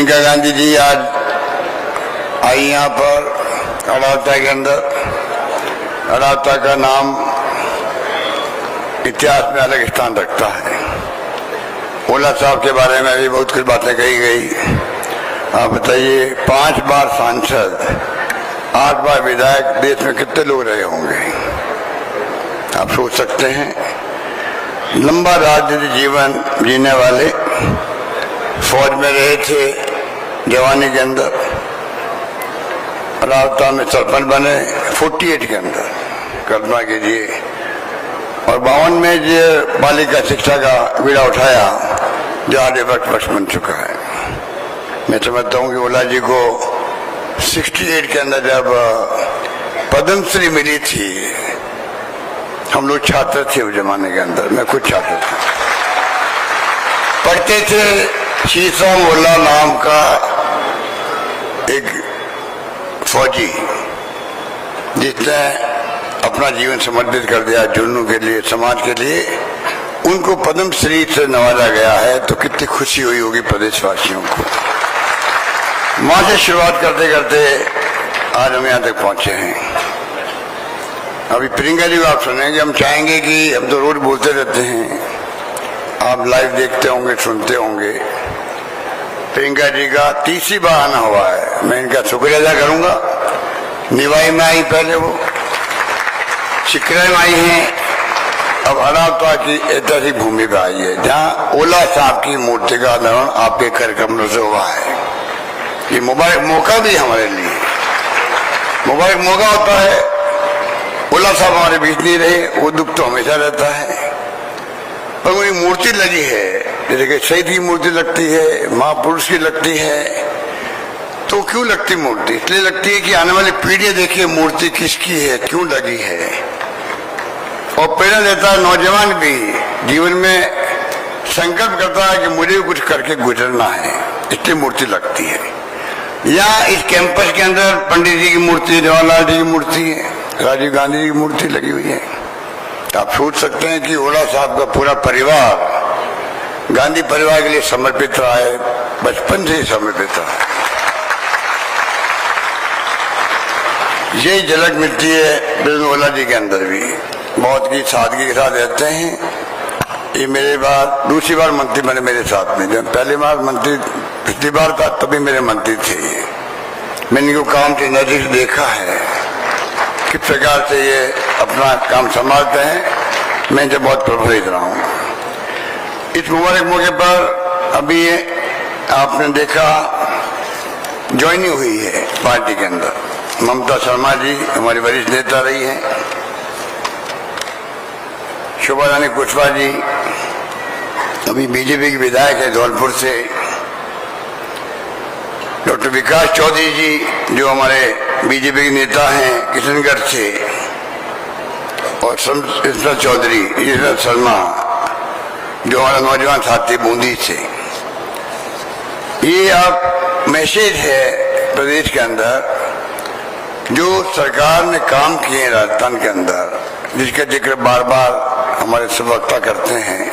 प्रियंका गांधी जी आज आई यहाँ पर अड़ाता के अंदर। अड़ाता का नाम इतिहास में अलग स्थान रखता है। ओला साहब के बारे में भी बहुत कुछ बातें कही गई। आप बताइए, 5 बार सांसद, 8 बार विधायक, देश में कितने लोग रहे होंगे? आप सोच सकते हैं। लंबा राजनीतिक जीवन जीने वाले, फौज में रहे थे जवानी के अंदर, रावता में सरपंच बने 48 के अंदर, कल्पना कीजिए। और 52 में जो बालिका शिक्षा का बीड़ा उठाया जो आधे वर्ष बन चुका है। मैं समझता हूँ कि ओला जी को 68 के अंदर जब पद्मश्री मिली थी, हम लोग छात्र थे उस जमाने के अंदर, मैं खुद छात्र था, पढ़ते थे। शीशम ओला नाम का एक फौजी जिसने अपना जीवन समर्पित कर दिया जुर्नों के लिए, समाज के लिए, उनको पद्मश्री से नवाजा गया है। तो कितनी खुशी हुई होगी प्रदेशवासियों को। वहां से शुरुआत करते करते आज हम यहाँ तक पहुंचे हैं। अभी प्रियंका जी को आप सुनेंगे। हम चाहेंगे कि हम तो रोज बोलते रहते हैं, आप लाइव देखते होंगे, सुनते होंगे। प्रियंका जी का 30री बार आना हुआ है। मैं इनका शुक्रिया अदा करूंगा। निवाई में आई, पहले वो शिकरे में आई हैं, अब अड़ाता की ऐतिहासिक भूमि पर आई है, जहाँ ओला साहब की मूर्ति का अनावरण आपके कार्यक्रम से हुआ है। ये मुबारक मौका भी हमारे लिए मुबारक मौका होता है। ओला साहब हमारे बीच नहीं रहे, वो दुख तो हमेशा रहता है, पर वही मूर्ति लगी है, जैसे कि शहीद की मूर्ति लगती है, महापुरुष की लगती है। तो क्यों लगती मूर्ति? इसलिए लगती है कि आने वाली पीढ़ी देखिए मूर्ति किसकी है, क्यों लगी है, और प्रेरणा देता है। नौजवान भी जीवन में संकल्प करता है कि मुझे कुछ करके गुजरना है, इसलिए मूर्ति लगती है। यहाँ इस कैंपस के अंदर पंडित जी की मूर्ति, जवाहरलाल जी की मूर्ति है, राजीव गांधी जी की मूर्ति लगी हुई है। आप सोच सकते हैं कि ओला साहब का पूरा परिवार गांधी परिवार के लिए समर्पित रहा है, बचपन से ही समर्पित रहा है। यही झलक मिलती है बिल्कुल ओला जी के अंदर भी। बहुत ही सादगी के साथ रहते हैं। ये मेरे बार दूसरी बार मंत्री बने मेरे साथ में। जब पहली बार मंत्री, पिछली बार था तभी मेरे मंत्री थे। मैंने इनको काम की नजर से देखा है किस प्रकार से ये अपना काम संभालते हैं। मैं इनसे बहुत प्रभावित रहा हूँ। इस मुबारक मौके पर अभी आपने देखा ज्वाइनिंग हुई है पार्टी के अंदर। ममता शर्मा जी हमारी वरिष्ठ नेता रही हैं, शोभा रानी कुशवाहा जी अभी बीजेपी की विधायक है धौलपुर से, डॉक्टर विकास चौधरी जी जो हमारे बीजेपी के नेता हैं किशनगढ़ से, और इसरत चौधरी, इसरत शर्मा जो हमारा नौजवान साथी बूंदी से। ये आप मैसेज है प्रदेश के अंदर जो सरकार ने काम किए राजस्थान के अंदर, जिसका जिक्र बार बार हमारे सब वक्ता करते हैं।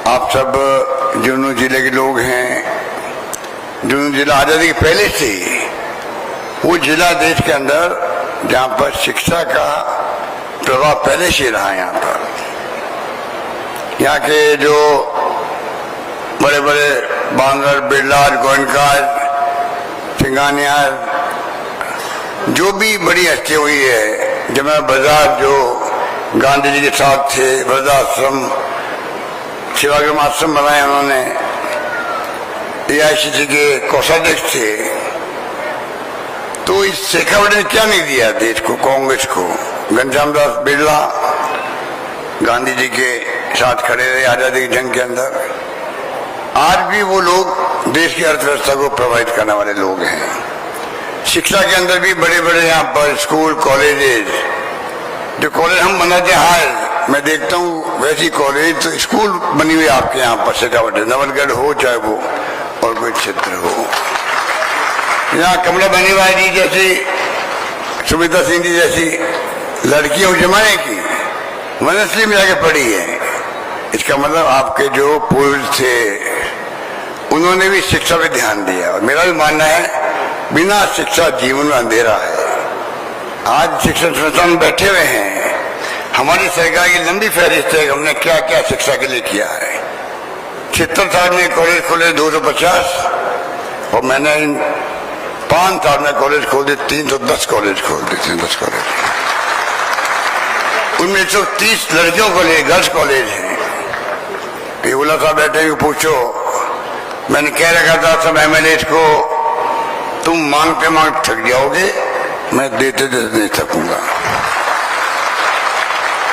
आप सब झुंझुनू जिले के लोग हैं। झुंझुनू जिला आजादी के पहले से वो जिला देश के अंदर जहाँ पर शिक्षा का प्रभाव पहले से रहा है। यहाँ पर यहाँ के जो बड़े बड़े बांगर, बिरला, गोयनकार, सिंगानियार, जो भी बड़ी हस्ती हुई है, जमा बाजार जो गांधी जी के साथ थे, वृद्धाश्रम, सेवाग्राम आश्रम बनाए उन्होंने, AICC के कोषाध्यक्ष थे। तो इस शेखावट ने क्या नहीं दिया देश को, कांग्रेस को? घनश्याम दास बिरला गांधी जी के साथ खड़े रहे आजादी की जंग के अंदर। आज भी वो लोग देश की अर्थव्यवस्था को प्रभावित करने वाले लोग हैं। शिक्षा के अंदर भी बड़े बड़े यहाँ पर स्कूल, कॉलेजेस, जो कॉलेज हम बनाते हैं, हाल मैं देखता हूँ वैसी कॉलेज तो स्कूल बनी हुई आपके यहाँ पर शेखावट, नवलगढ़ हो चाहे वो और कोई क्षेत्र हो। यहाँ कमला बनीवाल जी जैसी, सुमिता सिंह जी जैसी लड़कियां उस जमाने की वनस्ली में जाके पढ़ी है। इसका मतलब आपके जो पूर्वज थे उन्होंने भी शिक्षा पे ध्यान दिया। और मेरा भी मानना है बिना शिक्षा जीवन में अंधेरा है। आज शिक्षण संस्थान में बैठे हुए हैं, हमारी सरकार की लंबी फहरिस्त है हमने क्या क्या शिक्षा के लिए किया है। 76 साल में कॉलेज खोले 250, और मैंने इन 5 साल में कॉलेज खोल दिए 310 कॉलेज खोल दिए, 310 कॉलेज। उनमें 130 लड़कियों को लिए गर्ल्स कॉलेज है। पिहुला साहब बैठे हैं, पूछो, मैंने कह रखा था सब एमएलए को, तुम मांगते मांग थक जाओगे, मैं देते देते नहीं थकूंगा।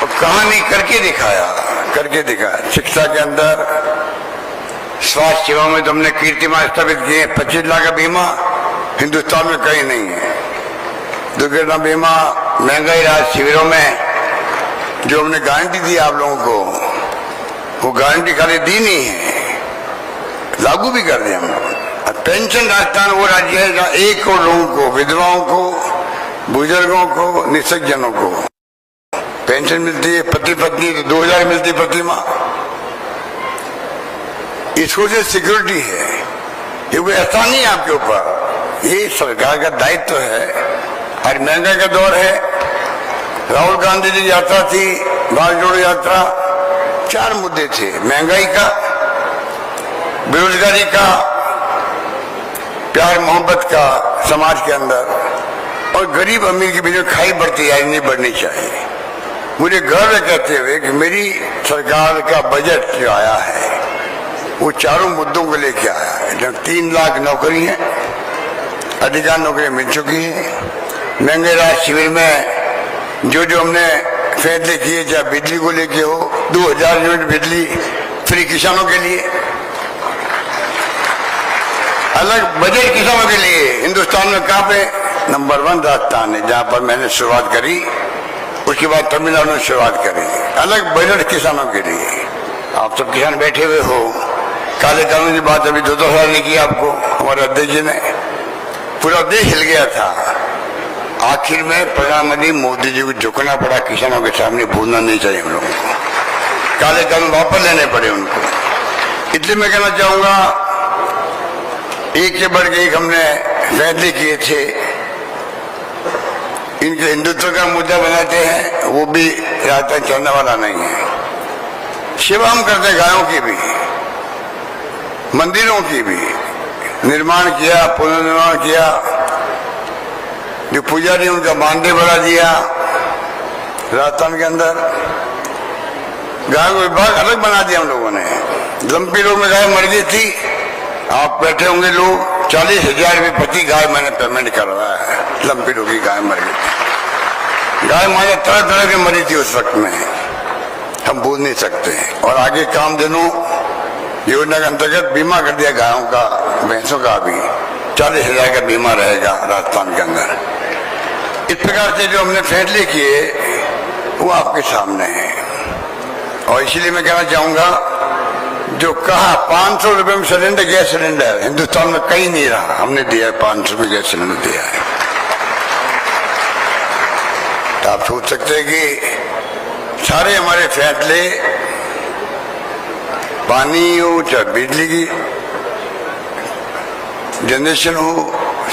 और कहानी करके दिखाया। शिक्षा के अंदर स्वास्थ्य सेवा में तो हमने कीर्तिमान स्थापित किए। 25 लाख का बीमा हिंदुस्तान में कहीं नहीं है। दुर्घटना बीमा, महंगाई राहत शिविरों में जो हमने गारंटी दी आप लोगों को, वो गारंटी खाली दी नहीं है, लागू भी कर दिया हम लोग। पेंशन राजस्थान वो राज्य है जहाँ 1 करोड़ लोगों को, विधवाओं को, बुजुर्गों को, निःशक्तजनों को पेंशन मिलती है। पति पत्नी तो 2000 मिलती प्रति माह। ये सोशल सिक्योरिटी है, ये कोई एहसान नहीं है आपके ऊपर, ये सरकार का दायित्व है। आज महंगाई का दौर है। राहुल गांधी जी यात्रा थी, भारत जोड़ो यात्रा, 4 मुद्दे थे, महंगाई का, बेरोजगारी का, प्यार मोहब्बत का समाज के अंदर, और गरीब अमीर के बीच में खाई बढ़ती है, नहीं बढ़नी चाहिए। मुझे गर्व कहते हुए कि मेरी सरकार का बजट जो आया है वो 4 मुद्दों को लेके आया है। जब 3 लाख नौकरी है, अधिकार नौकरियां मिल चुकी है। महंगाई राहत शिविर में जो हमने फैसले किए, चाहे बिजली को लेके हो, 2000 यूनिट बिजली फ्री किसानों के लिए, अलग बजट किसानों के लिए। हिंदुस्तान में कहाँ पे नंबर 1 राजस्थान है, जहां पर मैंने शुरुआत करी। उसके बाद तमिलनाडु में शुरुआत करी, अलग बजट किसानों के लिए। आप सब किसान बैठे हुए हो। काले कानून की बात अभी 2 साल नहीं की आपको, हमारे अध्यक्ष जी ने, पूरा देश हिल गया था। आखिर में प्रधानमंत्री मोदी जी को झुकना पड़ा किसानों के सामने, भूलना नहीं चाहिए हम लोगों को। काले कानून वापस लेने पड़े उनको। इसलिए मैं कहना चाहूंगा, एक से बढ़ के एक हमने फैसले किए थे। इनके हिंदुत्व का मुद्दा बनाते हैं, वो भी राजस्थान चलने वाला नहीं है। सेवा हम करते, गायों की भी, मंदिरों की भी निर्माण किया, पुनर्निर्माण किया। जो पुजारी उनका मानदेय बढ़ा दिया राजस्थान के अंदर। गाय को विभाग अलग बना दिया हम लोगों ने। लंबी रोग में गाय मर गई थी, आप बैठे होंगे लोग, 40,000 रुपये प्रति गाय मैंने पेमेंट करवाया है। लंबी रोग की गाय मर गई। गाय मारे तरह तरह की मरी थी उस वक्त में, हम भूल नहीं सकते। और आगे कामधेनु योजना के अंतर्गत बीमा कर दिया गायों का, भैंसों का भी 40,000 का बीमा रहेगा राजस्थान के अंदर। इस प्रकार से जो हमने फैसले किए वो आपके सामने है। और इसलिए मैं कहना चाहूंगा, जो कहा 500 रुपए में सिलेंडर, गैस सिलेंडर हिंदुस्तान में कहीं नहीं रहा, हमने दिया है 500 में गैस सिलेंडर दिया है। तो आप सोच सकते हैं कि सारे हमारे फैसले, पानी हो चाहे बिजली की जनरेशन हो,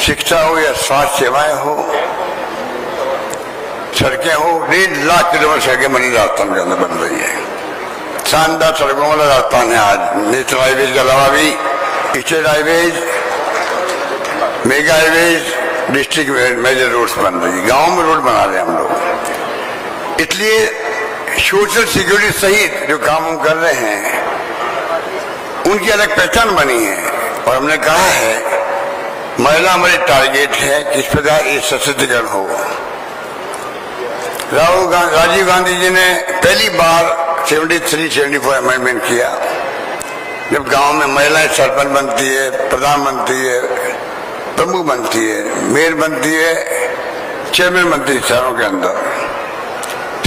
शिक्षा हो या स्वास्थ्य सेवाएं हो, सड़कें हो, 1.5 लाख किलोमीटर सड़कें बनी राजस्थान के अंदर बन रही है। शानदार सड़कों वाला राजस्थान है आज। नेशनल हाईवेज के अलावा भी state highways, mega highways, district major roads बन रही है। गाँव में रोड बना रहे हैं हम लोग। इसलिए सोशल सिक्योरिटी सहित जो काम हम कर रहे हैं उनकी अलग पहचान बनी है। और हमने कहा है महिला हमारी टारगेट है, किस प्रकार ये सशक्तिकरण हो। राजीव गांधी जी ने पहली बार 73-74 अमेंडमेंट किया, जब गांव में महिलाएं सरपंच बनती है, प्रधान बनती है, प्रमुख बनती है, मेयर बनती है, चेयरमैन बनती है। शहरों के अंदर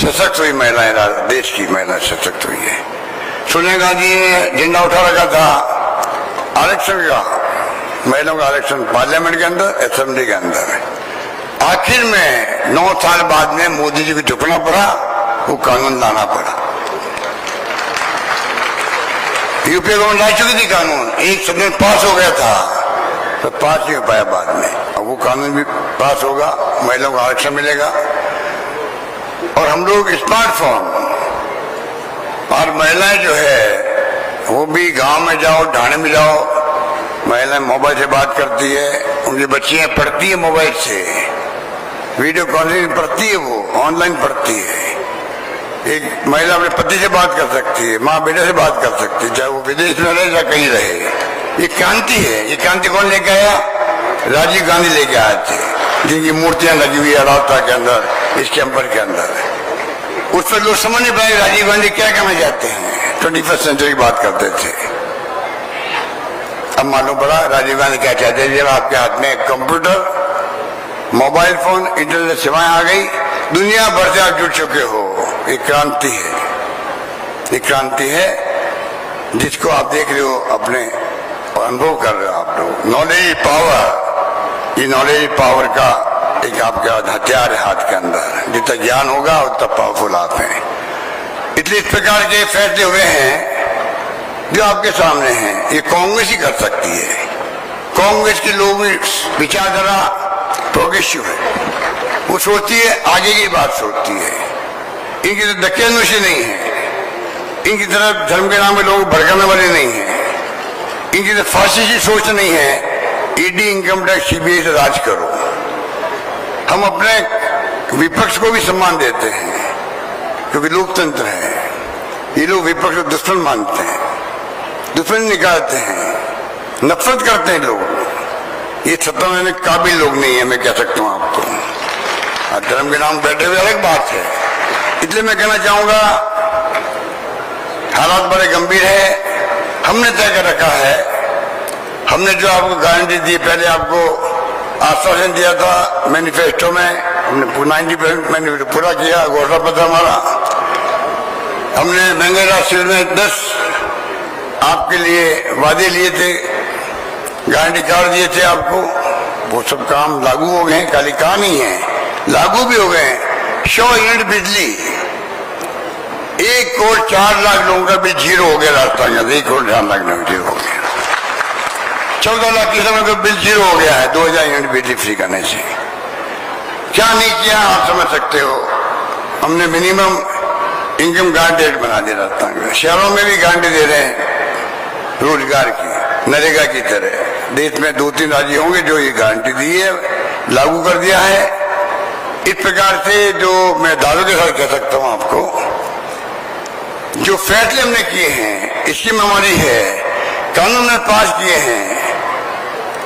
सशक्त हुई महिलाएं, देश की महिलाएं सशक्त हुई है। सोनिया गांधी ने झंडा उठा रखा था आरक्षण का, महिलाओं का आरक्षण पार्लियामेंट के अंदर, असेंबली के अंदर। आखिर में 9 साल बाद में मोदी जी को झुकना पड़ा, वो कानून लाना पड़ा। यूपी गवर्नमेंट ला चुकी थी कानून, एक सदन पास हो गया था, तो पास नहीं हो पाया बाद में। अब वो कानून भी पास होगा, महिलाओं को आरक्षण मिलेगा। और हम लोग स्मार्टफोन, और महिलाएं जो है वो भी गांव में जाओ, ढाणे में जाओ, महिलाएं मोबाइल से बात करती है, उनकी बच्चियां पढ़ती है मोबाइल से, वीडियो कॉन्फ्रेंसिंग पढ़ती है, वो ऑनलाइन पढ़ती है। एक महिला अपने पति से बात कर सकती है, माँ बेटे से बात कर सकती है, चाहे वो विदेश में रहे या कहीं रहे। ये क्रांति है। ये क्रांति कौन लेके आया? राजीव गांधी लेके आए थे, जिनकी मूर्तियां लगी हुई है रास्ता के अंदर, इस कैंपर के अंदर। उस पर लोग समझ नहीं पाए राजीव गांधी क्या कहना चाहते हैं। 21st सेंचुरी की बात करते थे। अब मालूम पड़ा राजीव गांधी क्या चाहते हैं। जब आपके हाथ में कंप्यूटर, मोबाइल फोन, इंटरनेट सेवाएं आ गई, दुनिया भर से आप जुड़ चुके हो। ये क्रांति है। ये क्रांति है जिसको आप देख रहे हो, अपने अनुभव कर रहे हो आप लोग। नॉलेज पावर, ये नॉलेज पावर का एक आपका हथियार है हाथ के अंदर। जितना ज्ञान होगा उतना पावरफुल आप हैं। इसलिए इस प्रकार के फैसले हुए हैं जो आपके सामने हैं। ये कांग्रेस ही कर सकती है। कांग्रेस के लोग विचारधारा प्रोग्रेसिव है, वो सोचती है आगे की बात सोचती है। इनकी तो दकियानुशी नहीं है, इनकी तरफ धर्म के नाम में लोग भड़काने वाले नहीं है, इनकी तो फासिस्टी सोच नहीं है। ईडी, इनकम टैक्स, सीबीआई से राज करो। हम अपने विपक्ष को भी सम्मान देते हैं क्योंकि लोकतंत्र है। ये लोग विपक्ष को दुश्मन मानते हैं, दुश्मन निकालते हैं, नफरत करते हैं लोग। ये सत्ता में काबिल लोग नहीं है, मैं कह सकता हूं आपको। धर्म के नाम बैठे हुए अलग बात है। इसलिए मैं कहना चाहूंगा हालात बड़े गंभीर है। हमने तय कर रखा है, हमने जो आपको गारंटी दी, पहले आपको आश्वासन दिया था मैनिफेस्टो में, हमने 90% मैनिफेस्टो पूरा किया। घोषणा पत्र हमारा, हमने महंगाई राशि में 10 आपके लिए वादे लिए थे, गारंटी कार्ड दिए थे आपको। वो सब काम लागू हो गए, खाली कहा नहीं है, लागू भी हो गए। 100 यूनिट बिजली, 1 करोड़ 4 लाख लोगों का बिल जीरो हो गया राजस्थान का। 1 करोड़ 4 लाख लोग जीरो हो गया। 14 लाख किसानों का बिल जीरो हो गया है 2000 यूनिट बिजली फ्री करने से। क्या नहीं किया आप समझ सकते हो। हमने मिनिमम इनकम गारंटी बना दिया राजस्थान में। शहरों में भी गारंटी दे रहे हैं रोजगार की, नरेगा की तरह। देश में 2-3 राज्य होंगे जो ये गारंटी दी है, लागू कर दिया है। इस प्रकार से जो मैं दावे के साथ कह सकता हूं आपको, जो फैसले हमने किए हैं, स्कीम हमारी है, कानून ने पास किए हैं,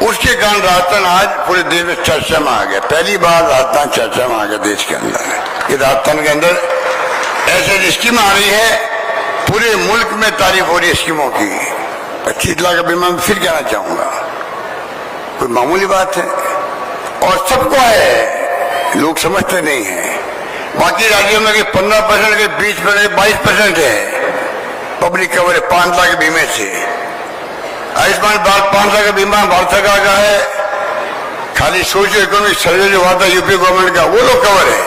उसके कारण राजस्थान आज पूरे देश में चर्चा में आ गया। पहली बार राजस्थान चर्चा में आ गया देश के अंदर। ये राजस्थान के अंदर ऐसे स्कीम आ रही है, पूरे मुल्क में तारीफ हो रही है स्कीमों की। 25 लाख का बीमा मैं फिर कहना चाहूंगा, कोई मामूली बात है और सबको है, लोग समझते नहीं है। बाकी राज्यों में 15%, 20%, 22% है पब्लिक कवर 5 लाख के बीमे से। आयुष्मान भारत 5 लाख का बीमा भारत सरकार का है। खाली सोशियो इकोनॉमिक सर्वे जो हुआ था यूपी गवर्नमेंट का, वो लोग कवर है।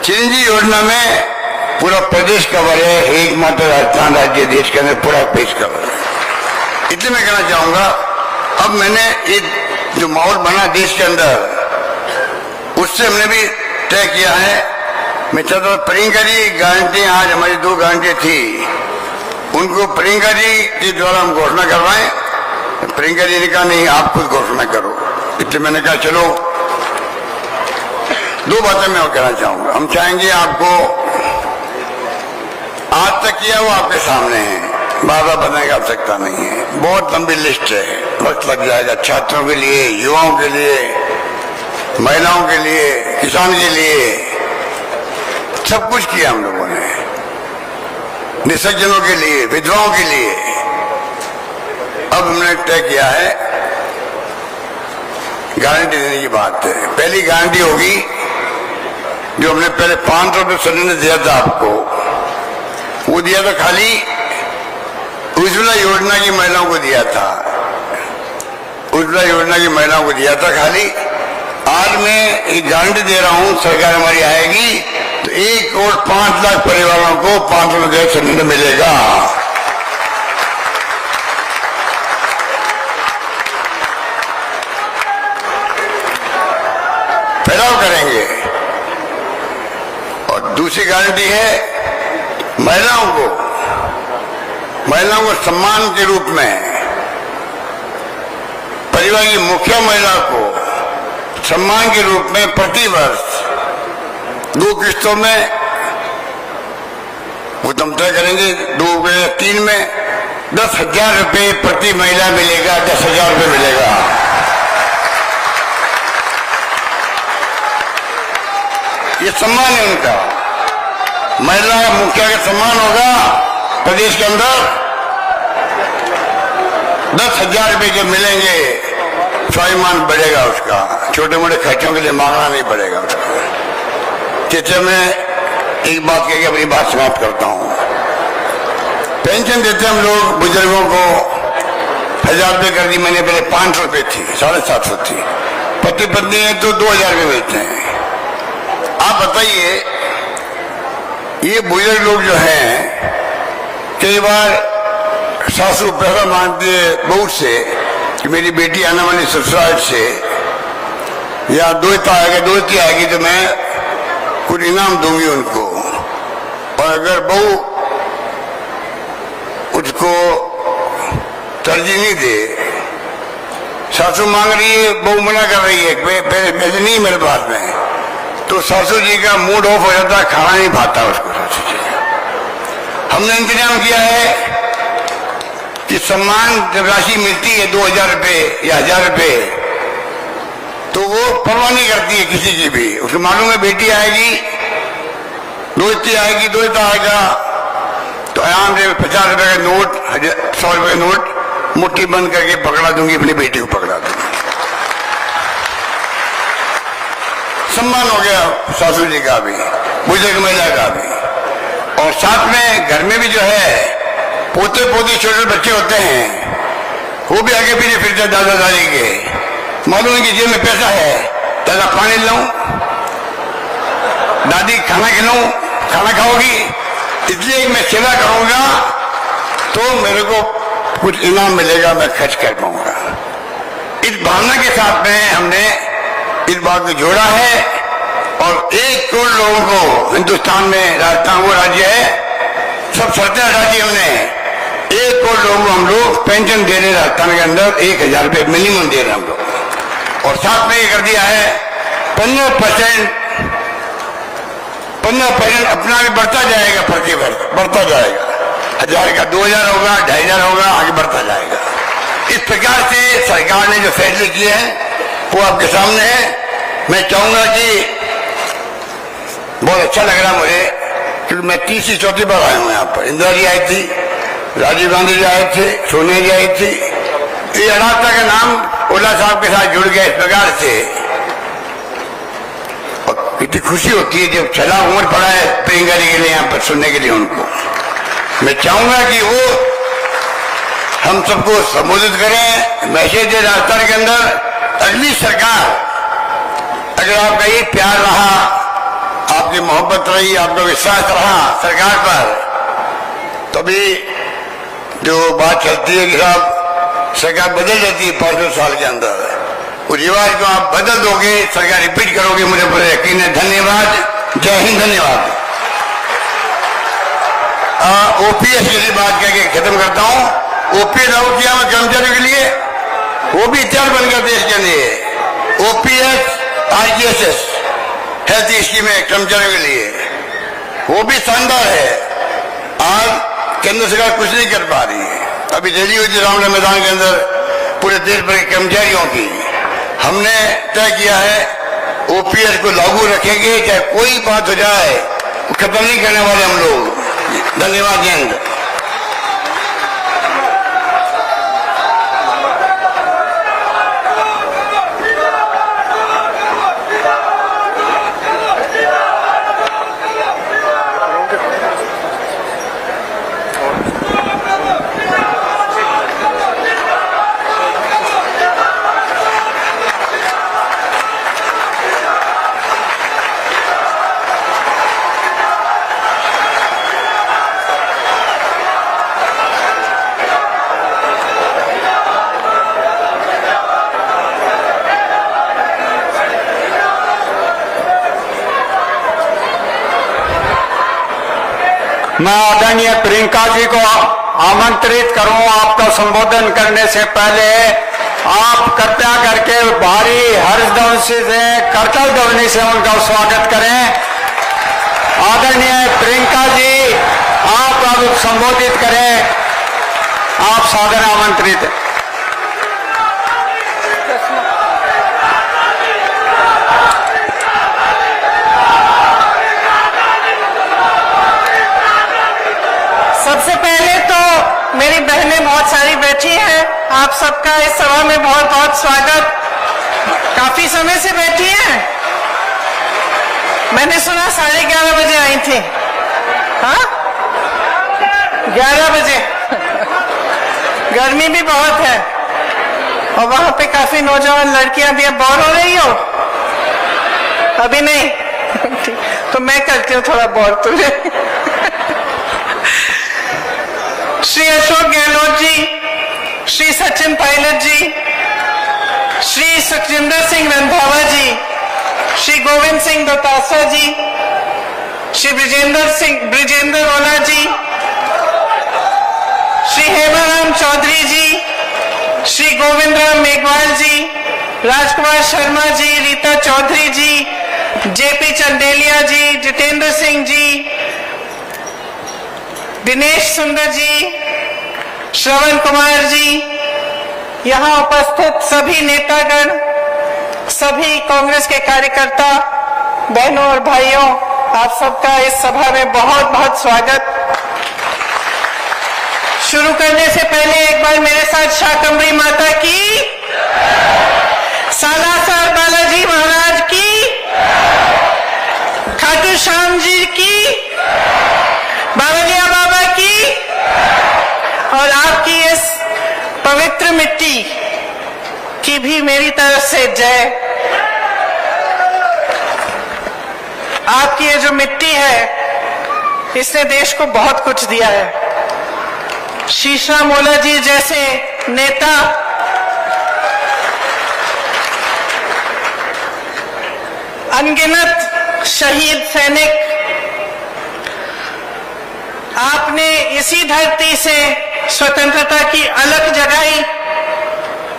चिरंजीवी योजना में पूरा प्रदेश कवर है, एकमात्र राजस्थान राज्य देश के अंदर पूरा प्रदेश कवर है। इसलिए मैं कहना चाहूंगा, अब मैंने ये जो माहौल बना देश के अंदर, उससे हमने भी तय किया है। मैं चाहता हूं प्रियंका जी गारंटी, आज हमारी 2 गारंटी थी, उनको प्रियंका जी के द्वारा हम घोषणा करवाएं। प्रियंका जी ने कहा नहीं, आप खुद घोषणा करो। इसलिए मैंने कहा चलो 2 बातें मैं और कहना चाहूंगा। हम चाहेंगे आपको, आज तक किया वो आपके सामने है, बार बार बनाने की आवश्यकता नहीं है। बहुत लंबी लिस्ट है, वक्त लग जाएगा। छात्रों के लिए, युवाओं के लिए, महिलाओं के लिए, किसान के लिए, सब कुछ किया हम लोगों ने। निसज्जनों के लिए, विधवाओं के लिए। अब हमने तय किया है गारंटी देने की बात है। पहली गारंटी होगी जो हमने पहले 500 रुपये सिलेंडर दिया था आपको, वो दिया था खाली उज्ज्वला योजना की महिलाओं को दिया था। उज्ज्वला योजना की महिलाओं को दिया था खाली। आज मैं एक गारंटी दे रहा हूं, सरकार हमारी आएगी तो 1 करोड़ 5 लाख परिवारों को 500 रुपये सिलेंडर मिलेगा। फैलाव करेंगे। और दूसरी गारंटी है महिलाओं को सम्मान के रूप में, परिवार की मुखिया महिला को सम्मान के रूप में प्रति वर्ष 2 किस्तों में वो तुम तय करेंगे, 2 या 3 में 10,000 रुपये प्रति महिला मिलेगा। 10,000 रुपये मिलेगा। ये सम्मान है उनका। महिला मुखिया का सम्मान होगा प्रदेश के अंदर। 10,000 रुपये जो मिलेंगे, स्वाभिमान बढ़ेगा उसका, छोटे मोटे खर्चों के लिए मांगना नहीं पड़ेगा उसका। चर्चा में एक बात कह के अपनी बात समाप्त करता हूं। पेंशन देते हम लोग बुजुर्गों को 1,000 रुपये कर दी मैंने, पहले 500 रुपये थी, 750 थी। पति पत्नी है तो 2,000 रुपये मिलते हैं। आप बताइए, ये बुजुर्ग लोग जो हैं, कई बार सासू पैसा मांगती है बहू से कि मेरी बेटी आने वाली ससुराल से, या दोती आएगी तो मैं कुछ इनाम दूंगी उनको। और अगर बहू उसको तरजीह नहीं दे, सासू मांग रही है, बहू मना कर रही है, पैसे नहीं मेरे पास में, तो सासू जी का मूड ऑफ हो जाता है, खाना नहीं खाता उसको सासू जी का। हमने इंतजाम किया है कि सम्मान जब राशि मिलती है 2,000 रुपये या 1,000 रुपये, तो वो परवाह नहीं करती है किसी की भी। उसको मालूम है बेटी आएगी, दोस्ती आएगी, दोस्ता आएगा, तो आराम से 50 रुपये का नोट, 100 रुपये का नोट मुट्ठी बंद करके पकड़ा दूंगी, अपनी बेटी को पकड़ा दूंगी। सम्मान हो गया सासू जी का भी, बुजुर्ग महिला का भी। और साथ में घर में भी जो है पोते पोती छोटे बच्चे होते हैं, वो भी आगे पीछे फिरते दादा दादी के। मालूम है कि जेब में पैसा है, दादा पानी लाऊं, दादी खाना खिलाऊं, खाना खाओगी, इसलिए मैं सेवा करूंगा तो मेरे को कुछ इनाम मिलेगा, मैं खर्च कर पाऊंगा। इस भावना के साथ में हमने इस बात को जोड़ा है। और 1 करोड़ लोगों को हिंदुस्तान में, राजस्थान वो राज्य है, सब शर्तें हटा दी हमने। 1 करोड़ लोगों को हम लोग पेंशन दे रहे, राजस्थान के अंदर 1,000 रुपये मिनिमम दे रहे हम लोग। और साथ में ये कर दिया है 15% अपना भी बढ़ता जाएगा, प्रति वर्ष बढ़ता जाएगा। 1,000 का 2,000 होगा, 2,500 होगा, आगे बढ़ता जाएगा। इस प्रकार से सरकार ने जो फैसले किए हैं वो आपके सामने है। मैं चाहूंगा कि बहुत अच्छा लग रहा मुझे, क्योंकि मैं 3री 4थी बार आया हूँ यहाँ पर। इंदिरा जी आई थी, राजीव गांधी जी आए थे, सोनिया जी आई थी। ये अनाथा का नाम ओला साहब के साथ जुड़ गया इस प्रकार से। और इतनी खुशी होती है जब चला उम्र पड़ा है प्रियंका जी के लिए यहाँ पर सुनने के लिए उनको। मैं चाहूंगा कि वो हम सबको संबोधित करें, मैसेज दे राजस्थान के अंदर। अगली सरकार, अगर आपका ये प्यार रहा, आपकी मोहब्बत रही, आपका विश्वास रहा सरकार पर, तभी जो बात चलती है कि साहब सरकार बदल जाती है 5 साल के अंदर, उस रिवाज को आप बदल दोगे, सरकार रिपीट करोगे, मुझे पूरा यकीन है। धन्यवाद, जय हिंद, धन्यवाद। ओपीएस के लिए बात करके खत्म करता हूँ। ओपीएस लागू किया मैं कर्मचारियों के लिए, वो भी इतिहास बन गया देश के लिए। ओपीएस आईजीएसएस हेल्थ स्कीम है कर्मचारियों के लिए, वो भी शानदार है। आज केंद्र सरकार कुछ नहीं कर पा रही है। अभी रैली हुई थी रामलीला मैदान के अंदर, पूरे देश भर के कर्मचारियों की। हमने तय किया है ओपीएस को लागू रखेंगे, चाहे कोई बात हो जाए, खत्म नहीं करने वाले हम लोग। धन्यवाद, जय हिंद। मैं आदरणीय प्रियंका जी को आमंत्रित करूं आपका संबोधन करने से पहले। आप कृपया करके भारी हर्षध्वनि से, करतल ध्वनि से उनका स्वागत करें। आदरणीय प्रियंका जी, आप अब संबोधित करें। आप सादर आमंत्रित हैं। सबसे पहले तो मेरी बहनें बहुत सारी बैठी हैं, आप सबका इस सभा में बहुत बहुत स्वागत। काफी समय से बैठी हैं, मैंने सुना 11:30 बजे आई थी। हाँ, 11 बजे। गर्मी भी बहुत है और वहां पे काफी नौजवान लड़कियां भी। अब बोर हो रही हो? अभी नहीं? तो मैं करती हूँ थोड़ा बोर तुझे। श्री अशोक गहलोत जी, श्री सचिन पायलट जी, श्री सुखजिंदर सिंह रंधावा जी, श्री गोविंद सिंह दोतासा जी, श्री ब्रिजेंद्र ओला जी, श्री हेमाराम चौधरी जी, श्री गोविंद राम मेघवाल जी, राजकुमार शर्मा जी, रीता चौधरी जी, जेपी चंदेलिया जी, जितेंद्र सिंह जी, दिनेश सुंदर जी, श्रवण कुमार जी, यहाँ उपस्थित सभी नेतागण, सभी कांग्रेस के कार्यकर्ता, बहनों और भाइयों, आप सबका इस सभा में बहुत बहुत स्वागत। शुरू करने से पहले एक बार मेरे साथ शाकंभरी माता की, सालासर बालाजी महाराज की, खाटू श्याम जी की, बावलिया बाबा की और आपकी इस पवित्र मिट्टी की भी मेरी तरफ से जय। आपकी ये जो मिट्टी है, इसने देश को बहुत कुछ दिया है। शीशराम ओला जी जैसे नेता, अनगिनत शहीद सैनिक, आपने इसी धरती से स्वतंत्रता की अलग जगाई।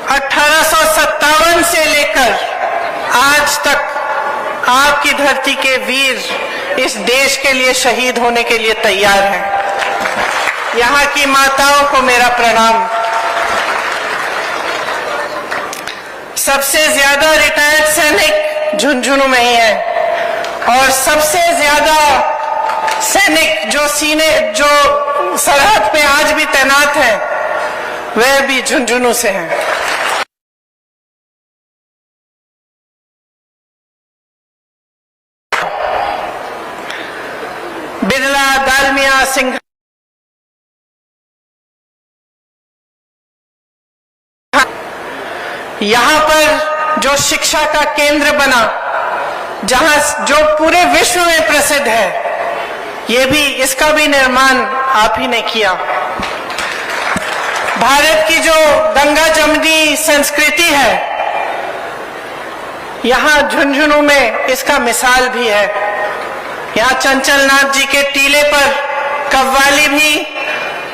1857 से लेकर आज तक आपकी धरती के वीर इस देश के लिए शहीद होने के लिए तैयार हैं। यहाँ की माताओं को मेरा प्रणाम। सबसे ज्यादा रिटायर्ड सैनिक झुंझुनू में ही है और सबसे ज्यादा सैनिक जो सरहद पे आज भी तैनात हैं, वह भी झुंझुनू से हैं। बिरला, दालमिया, सिंह, यहाँ पर जो शिक्षा का केंद्र बना, जहां जो पूरे विश्व में प्रसिद्ध है, ये भी, इसका भी निर्माण आप ही ने किया। भारत की जो गंगा जमुनी संस्कृति है, यहाँ झुंझुनू में इसका मिसाल भी है। यहाँ चंचल नाथ जी के टीले पर कव्वाली भी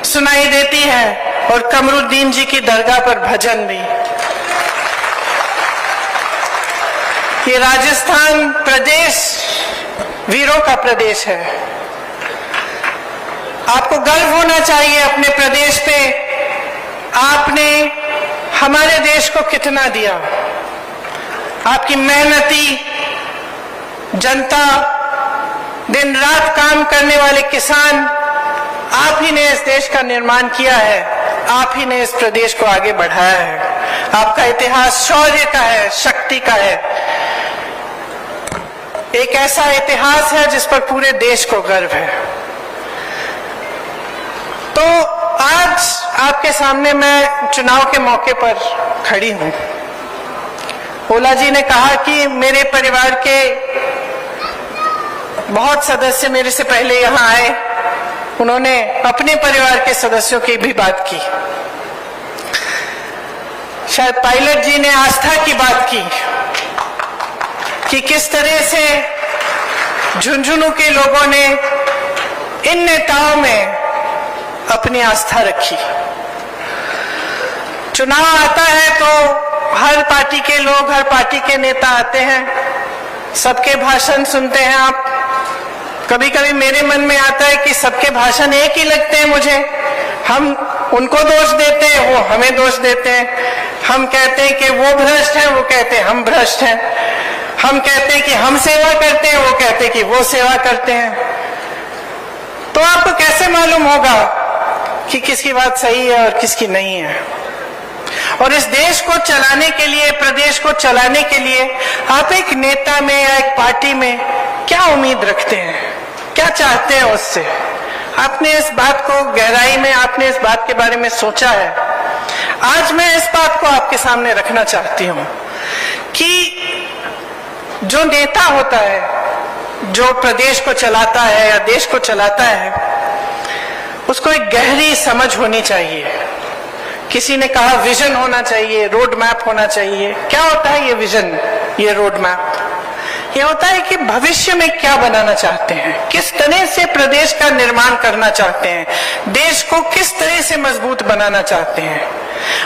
सुनाई देती है और कमरुद्दीन जी की दरगाह पर भजन भी। ये राजस्थान प्रदेश वीरों का प्रदेश है। आपको गर्व होना चाहिए अपने प्रदेश पे। आपने हमारे देश को कितना दिया। आपकी मेहनती जनता, दिन रात काम करने वाले किसान, आप ही ने इस देश का निर्माण किया है। आप ही ने इस प्रदेश को आगे बढ़ाया है। आपका इतिहास शौर्य का है, शक्ति का है। एक ऐसा इतिहास है जिस पर पूरे देश को गर्व है। तो आज आपके सामने मैं चुनाव के मौके पर खड़ी हूं। ओला जी ने कहा कि मेरे परिवार के बहुत सदस्य मेरे से पहले यहां आए, उन्होंने अपने परिवार के सदस्यों की भी बात की। शायद पायलट जी ने आस्था की बात की कि किस तरह से झुंझुनू के लोगों ने इन नेताओं में अपनी आस्था रखी। चुनाव आता है तो हर पार्टी के लोग, हर पार्टी के नेता आते हैं, सबके भाषण सुनते हैं आप। कभी कभी मेरे मन में आता है कि सबके भाषण एक ही लगते हैं मुझे। हम उनको दोष देते हैं, वो हमें दोष देते हैं। हम कहते हैं कि वो भ्रष्ट हैं, वो कहते हैं हम भ्रष्ट हैं। हम कहते हैं कि हम सेवा करते हैं, वो कहते हैं कि वो सेवा करते हैं। तो आपको कैसे मालूम होगा कि किसकी बात सही है और किसकी नहीं है? और इस देश को चलाने के लिए, प्रदेश को चलाने के लिए आप एक नेता में या एक पार्टी में क्या उम्मीद रखते हैं, क्या चाहते हैं उससे? आपने इस बात को गहराई में, आपने इस बात के बारे में सोचा है? आज मैं इस बात को आपके सामने रखना चाहती हूं कि जो नेता होता है, जो प्रदेश को चलाता है या देश को चलाता है, उसको एक गहरी समझ होनी चाहिए। किसी ने कहा विजन होना चाहिए, रोड मैप होना चाहिए। क्या होता है ये विजन, ये रोड मैप? ये होता है कि भविष्य में क्या बनाना चाहते हैं, किस तरह से प्रदेश का निर्माण करना चाहते हैं, देश को किस तरह से मजबूत बनाना चाहते हैं,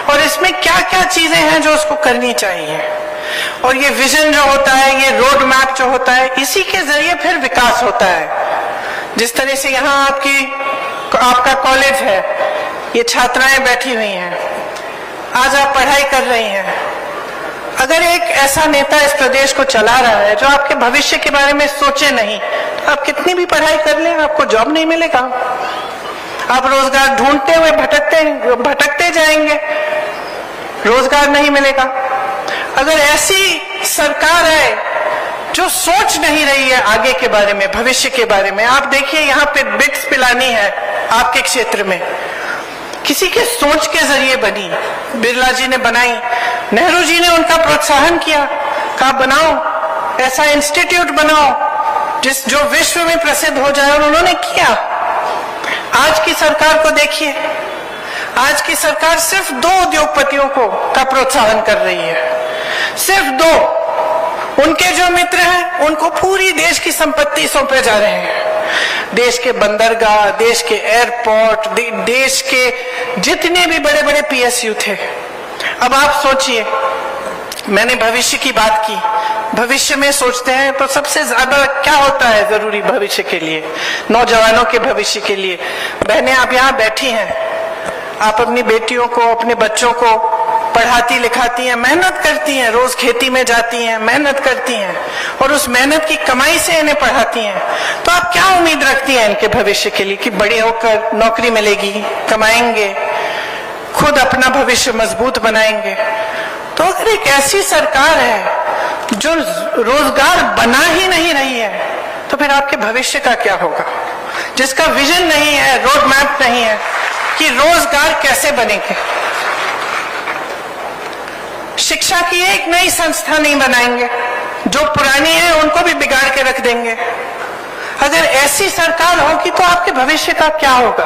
और इसमें क्या क्या चीजें हैं जो उसको करनी चाहिए। और ये विजन जो होता है, ये रोड मैप जो होता है, इसी के जरिए फिर विकास होता है। जिस तरह से यहाँ आपका कॉलेज है, ये छात्राएं बैठी हुई हैं, आज आप पढ़ाई कर रही हैं। अगर एक ऐसा नेता इस प्रदेश को चला रहा है जो आपके भविष्य के बारे में सोचे नहीं, तो आप कितनी भी पढ़ाई कर लें, आपको जॉब नहीं मिलेगा। आप रोजगार ढूंढते हुए भटकते जाएंगे, रोजगार नहीं मिलेगा। अगर ऐसी सरकार है जो सोच नहीं रही है आगे के बारे में, भविष्य के बारे में, आप देखिए यहाँ पे बिट्स पिलानी है आपके क्षेत्र में, किसी के सोच के जरिए बनी। बिरला जी ने बनाई, नेहरू जी ने उनका प्रोत्साहन किया, कहा बनाओ, ऐसा इंस्टीट्यूट बनाओ जो विश्व में प्रसिद्ध हो जाए, और उन्होंने किया। आज की सरकार को देखिए, आज की सरकार सिर्फ 2 उद्योगपतियों का प्रोत्साहन कर रही है, सिर्फ 2। उनके जो मित्र हैं उनको पूरी देश की संपत्ति सौंपे जा रहे हैं। देश के बंदरगाह, देश के एयरपोर्ट, देश के जितने भी बड़े बड़े PSU थे। अब आप सोचिए, मैंने भविष्य की बात की। भविष्य में सोचते हैं तो सबसे ज्यादा क्या होता है जरूरी भविष्य के लिए, नौजवानों के भविष्य के लिए? बहनें आप यहाँ बैठी हैं, आप अपनी बेटियों को, अपने बच्चों को पढ़ाती लिखाती हैं, मेहनत करती हैं, रोज खेती में जाती हैं, मेहनत करती हैं, और उस मेहनत की कमाई से इन्हें पढ़ाती हैं। तो आप क्या उम्मीद रखती हैं इनके भविष्य के लिए कि बड़े होकर नौकरी मिलेगी, कमाएंगे, खुद अपना भविष्य मजबूत बनाएंगे? तो अगर एक ऐसी सरकार है जो रोजगार बना ही नहीं रही है, तो फिर आपके भविष्य का क्या होगा? जिसका विजन नहीं है, रोड मैप नहीं है कि रोजगार कैसे बनेंगे। शिक्षा की एक नई संस्था नहीं बनाएंगे, जो पुरानी है उनको भी बिगाड़ के रख देंगे। अगर ऐसी सरकार होगी तो आपके भविष्य का क्या होगा?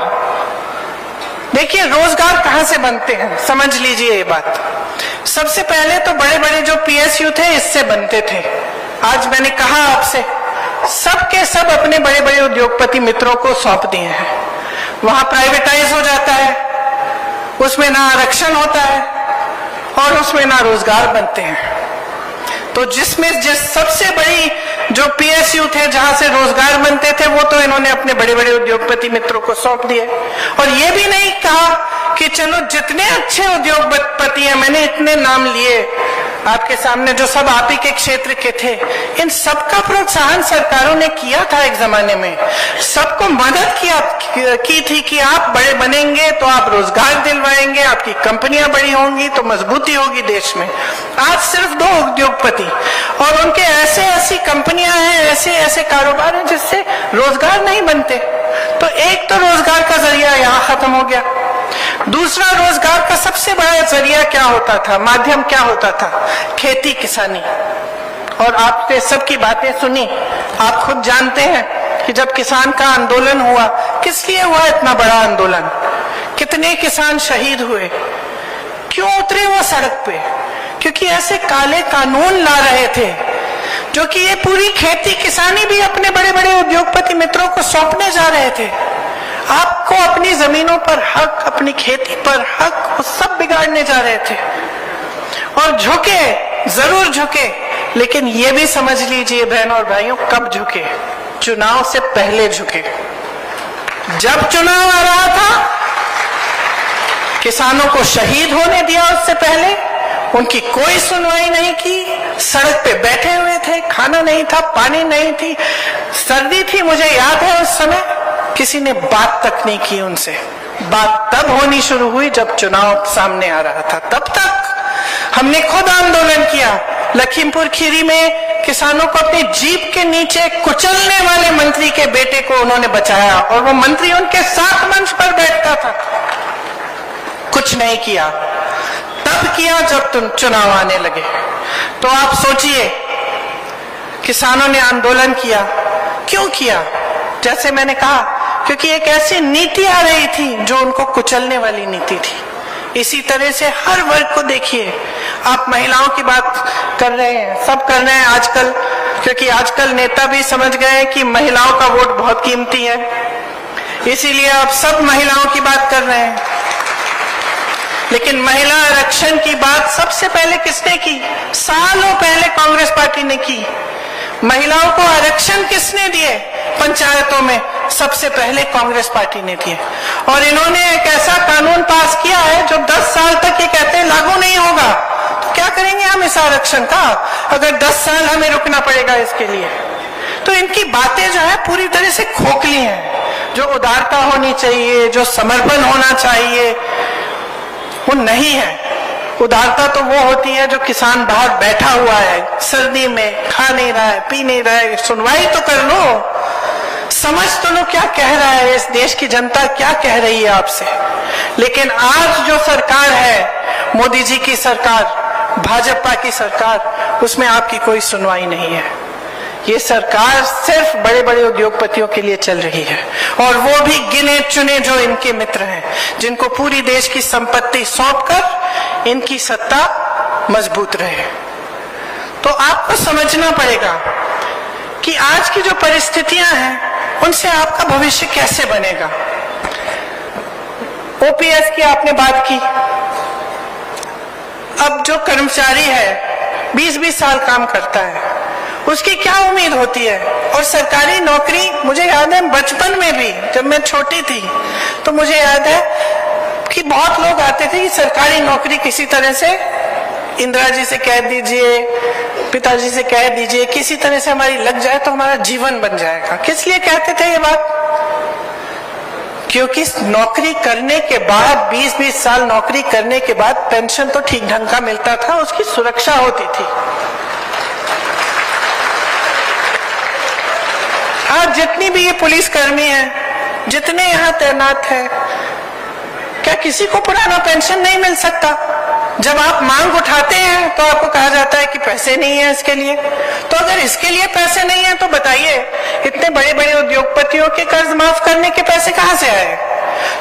देखिए, रोजगार कहां से बनते हैं, समझ लीजिए ये बात। सबसे पहले तो बड़े बड़े जो PSU थे, इससे बनते थे। आज मैंने कहा आपसे, सब के सब अपने बड़े बड़े उद्योगपति मित्रों को सौंप दिए हैं। वहां प्राइवेटाइज हो जाता है, उसमें ना आरक्षण होता है और उसमें ना रोजगार बनते हैं। तो जिस सबसे बड़ी जो PSU थे, जहां से रोजगार बनते थे, वो तो इन्होंने अपने बड़े बड़े उद्योगपति मित्रों को सौंप दिए। और ये भी नहीं कहा कि चलो जितने अच्छे उद्योगपति हैं, मैंने इतने नाम लिए आपके सामने जो सब आप ही के क्षेत्र के थे, इन सबका प्रोत्साहन सरकारों ने किया था एक जमाने में। सबको मदद की थी कि आप बड़े बनेंगे तो आप रोजगार दिलवाएंगे, आपकी कंपनियां बड़ी होंगी तो मजबूती होगी देश में। आज सिर्फ 2 उद्योगपति और उनके ऐसी कंपनियां हैं, ऐसे कारोबार हैं जिससे रोजगार नहीं बनते। तो एक तो रोजगार का जरिया यहाँ खत्म हो गया। दूसरा, रोजगार का सबसे बड़ा जरिया क्या होता था, माध्यम क्या होता था? खेती किसानी। और आपने सबकी बातें सुनी, आप खुद जानते हैं कि जब किसान का आंदोलन हुआ, किस लिए हुआ इतना बड़ा आंदोलन? कितने किसान शहीद हुए? क्यों उतरे वो सड़क पे? क्योंकि ऐसे काले कानून ला रहे थे जो कि ये पूरी खेती किसानी भी अपने बड़े बड़े उद्योगपति मित्रों को सौंपने जा रहे थे। आपको अपनी जमीनों पर हक, अपनी खेती पर हक, वो सब बिगाड़ने जा रहे थे। और झुके, जरूर झुके, लेकिन ये भी समझ लीजिए बहनों और भाइयों, कब झुके? चुनाव से पहले झुके। जब चुनाव आ रहा था, किसानों को शहीद होने दिया, उससे पहले उनकी कोई सुनवाई नहीं की, सड़क पे बैठे हुए थे, खाना नहीं था, पानी नहीं थी, सर्दी थी, मुझे याद है उस समय किसी ने बात तक नहीं की उनसे। बात तब होनी शुरू हुई जब चुनाव सामने आ रहा था। तब तक हमने खुद आंदोलन किया। लखीमपुर खीरी में किसानों को अपनी जीप के नीचे कुचलने वाले मंत्री के बेटे को उन्होंने बचाया, और वो मंत्री उनके साथ मंच पर बैठता था। कुछ नहीं किया, तब किया जब तुम चुनाव आने लगे। तो आप सोचिए, किसानों ने आंदोलन किया, क्यों किया? जैसे मैंने कहा, क्योंकि एक ऐसी नीति आ रही थी जो उनको कुचलने वाली नीति थी। इसी तरह से हर वर्ग को देखिए, आप महिलाओं की बात कर रहे हैं, सब कर रहे हैं आजकल, क्योंकि आजकल नेता भी समझ गए हैं कि महिलाओं का वोट बहुत कीमती है, इसीलिए आप सब महिलाओं की बात कर रहे हैं। लेकिन महिला आरक्षण की बात सबसे पहले किसने की? सालों पहले कांग्रेस पार्टी ने की। महिलाओं को आरक्षण किसने दिए? पंचायतों में सबसे पहले कांग्रेस पार्टी ने दिए। और इन्होंने एक ऐसा कानून पास किया है जो 10 साल तक ये कहते हैं लागू नहीं होगा। तो क्या करेंगे हम इस आरक्षण का, अगर 10 साल हमें रुकना पड़ेगा इसके लिए? तो इनकी बातें जो है पूरी तरह से खोखली हैं। जो उदारता होनी चाहिए, जो समर्पण होना चाहिए, वो नहीं है। उदारता तो वो होती है जो किसान बाहर बैठा हुआ है, सर्दी में खा नहीं रहा है, पी नहीं रहा है, सुनवाई तो कर लो, समझ तो लो क्या कह रहा है, इस देश की जनता क्या कह रही है आपसे। लेकिन आज जो सरकार है, मोदी जी की सरकार, भाजपा की सरकार, उसमें आपकी कोई सुनवाई नहीं है। ये सरकार सिर्फ बड़े बड़े उद्योगपतियों के लिए चल रही है, और वो भी गिने चुने जो इनके मित्र हैं, जिनको पूरी देश की संपत्ति सौंपकर इनकी सत्ता मजबूत रहे। तो आपको समझना पड़ेगा कि आज की जो परिस्थितियां हैं, उनसे आपका भविष्य कैसे बनेगा। ओपीएस की आपने बात की। अब जो कर्मचारी है 20-20 साल काम करता है, उसकी क्या उम्मीद होती है? और सरकारी नौकरी, मुझे याद है बचपन में भी जब मैं छोटी थी तो मुझे याद है कि बहुत लोग आते थे कि सरकारी नौकरी किसी तरह से इंदिरा जी से कह दीजिए, पिताजी से कह दीजिए, किसी तरह से हमारी लग जाए तो हमारा जीवन बन जाएगा। किस लिए कहते थे ये बात? क्योंकि नौकरी करने के बाद 20-20 साल नौकरी करने के बाद पेंशन तो ठीक ढंग का मिलता था, उसकी सुरक्षा होती थी। आज जितनी भी ये पुलिसकर्मी है, जितने यहाँ तैनात हैं, क्या किसी को पुराना पेंशन नहीं मिल सकता? जब आप मांग उठाते हैं तो आपको कहा जाता है कि पैसे नहीं है इसके लिए। तो अगर इसके लिए पैसे नहीं है तो बताइए, इतने बड़े बड़े उद्योगपतियों के कर्ज माफ करने के पैसे कहां से आए?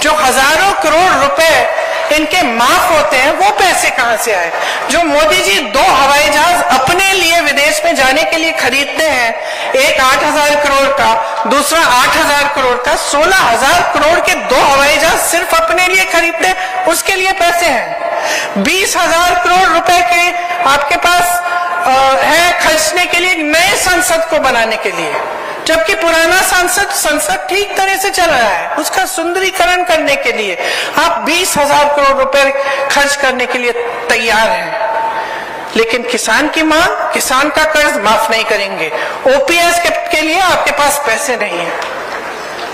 जो हजारों करोड़ रुपए इनके माफ होते हैं, वो पैसे कहां से आए? जो मोदी जी 2 हवाई जहाज अपने लिए विदेश में जाने के लिए खरीदते हैं, एक 8,000 करोड़ का, दूसरा 8,000 करोड़ का, 16,000 करोड़ के 2 हवाई जहाज सिर्फ अपने लिए खरीदते हैं, उसके लिए पैसे हैं। 20,000 करोड़ रुपए के आपके पास है खर्चने के लिए नए संसद को बनाने के लिए, जबकि पुराना संसद ठीक तरह से चल रहा है। उसका सुंदरीकरण करने के लिए आप 20,000 करोड़ रुपए खर्च करने के लिए तैयार हैं, लेकिन किसान की मांग, किसान का कर्ज माफ नहीं करेंगे। ओपीएस के लिए आपके पास पैसे नहीं है।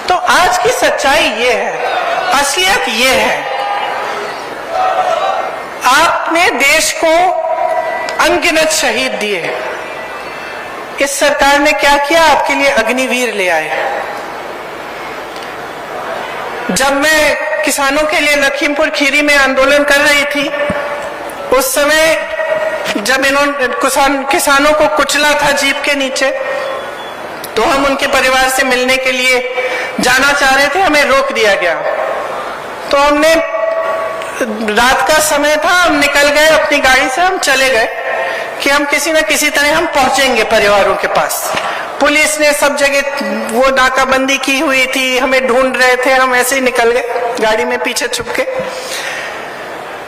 तो आज की सच्चाई ये है, असलियत ये है, आपने देश को अनगिनत शहीद दिए। इस सरकार ने क्या किया? आपके लिए अग्निवीर ले आए। जब मैं किसानों के लिए लखीमपुर खीरी में आंदोलन कर रही थी, उस समय जब इन्होंने किसानों को कुचला था जीप के नीचे, तो हम उनके परिवार से मिलने के लिए जाना चाह रहे थे, हमें रोक दिया गया। तो हमने, रात का समय था, हम निकल गए अपनी गाड़ी से, हम चले गए कि हम किसी न किसी तरह हम पहुंचेंगे परिवारों के पास। पुलिस ने सब जगह वो नाकाबंदी की हुई थी, हमें ढूंढ रहे थे, हम ऐसे ही निकल गए गाड़ी में पीछे छुप के।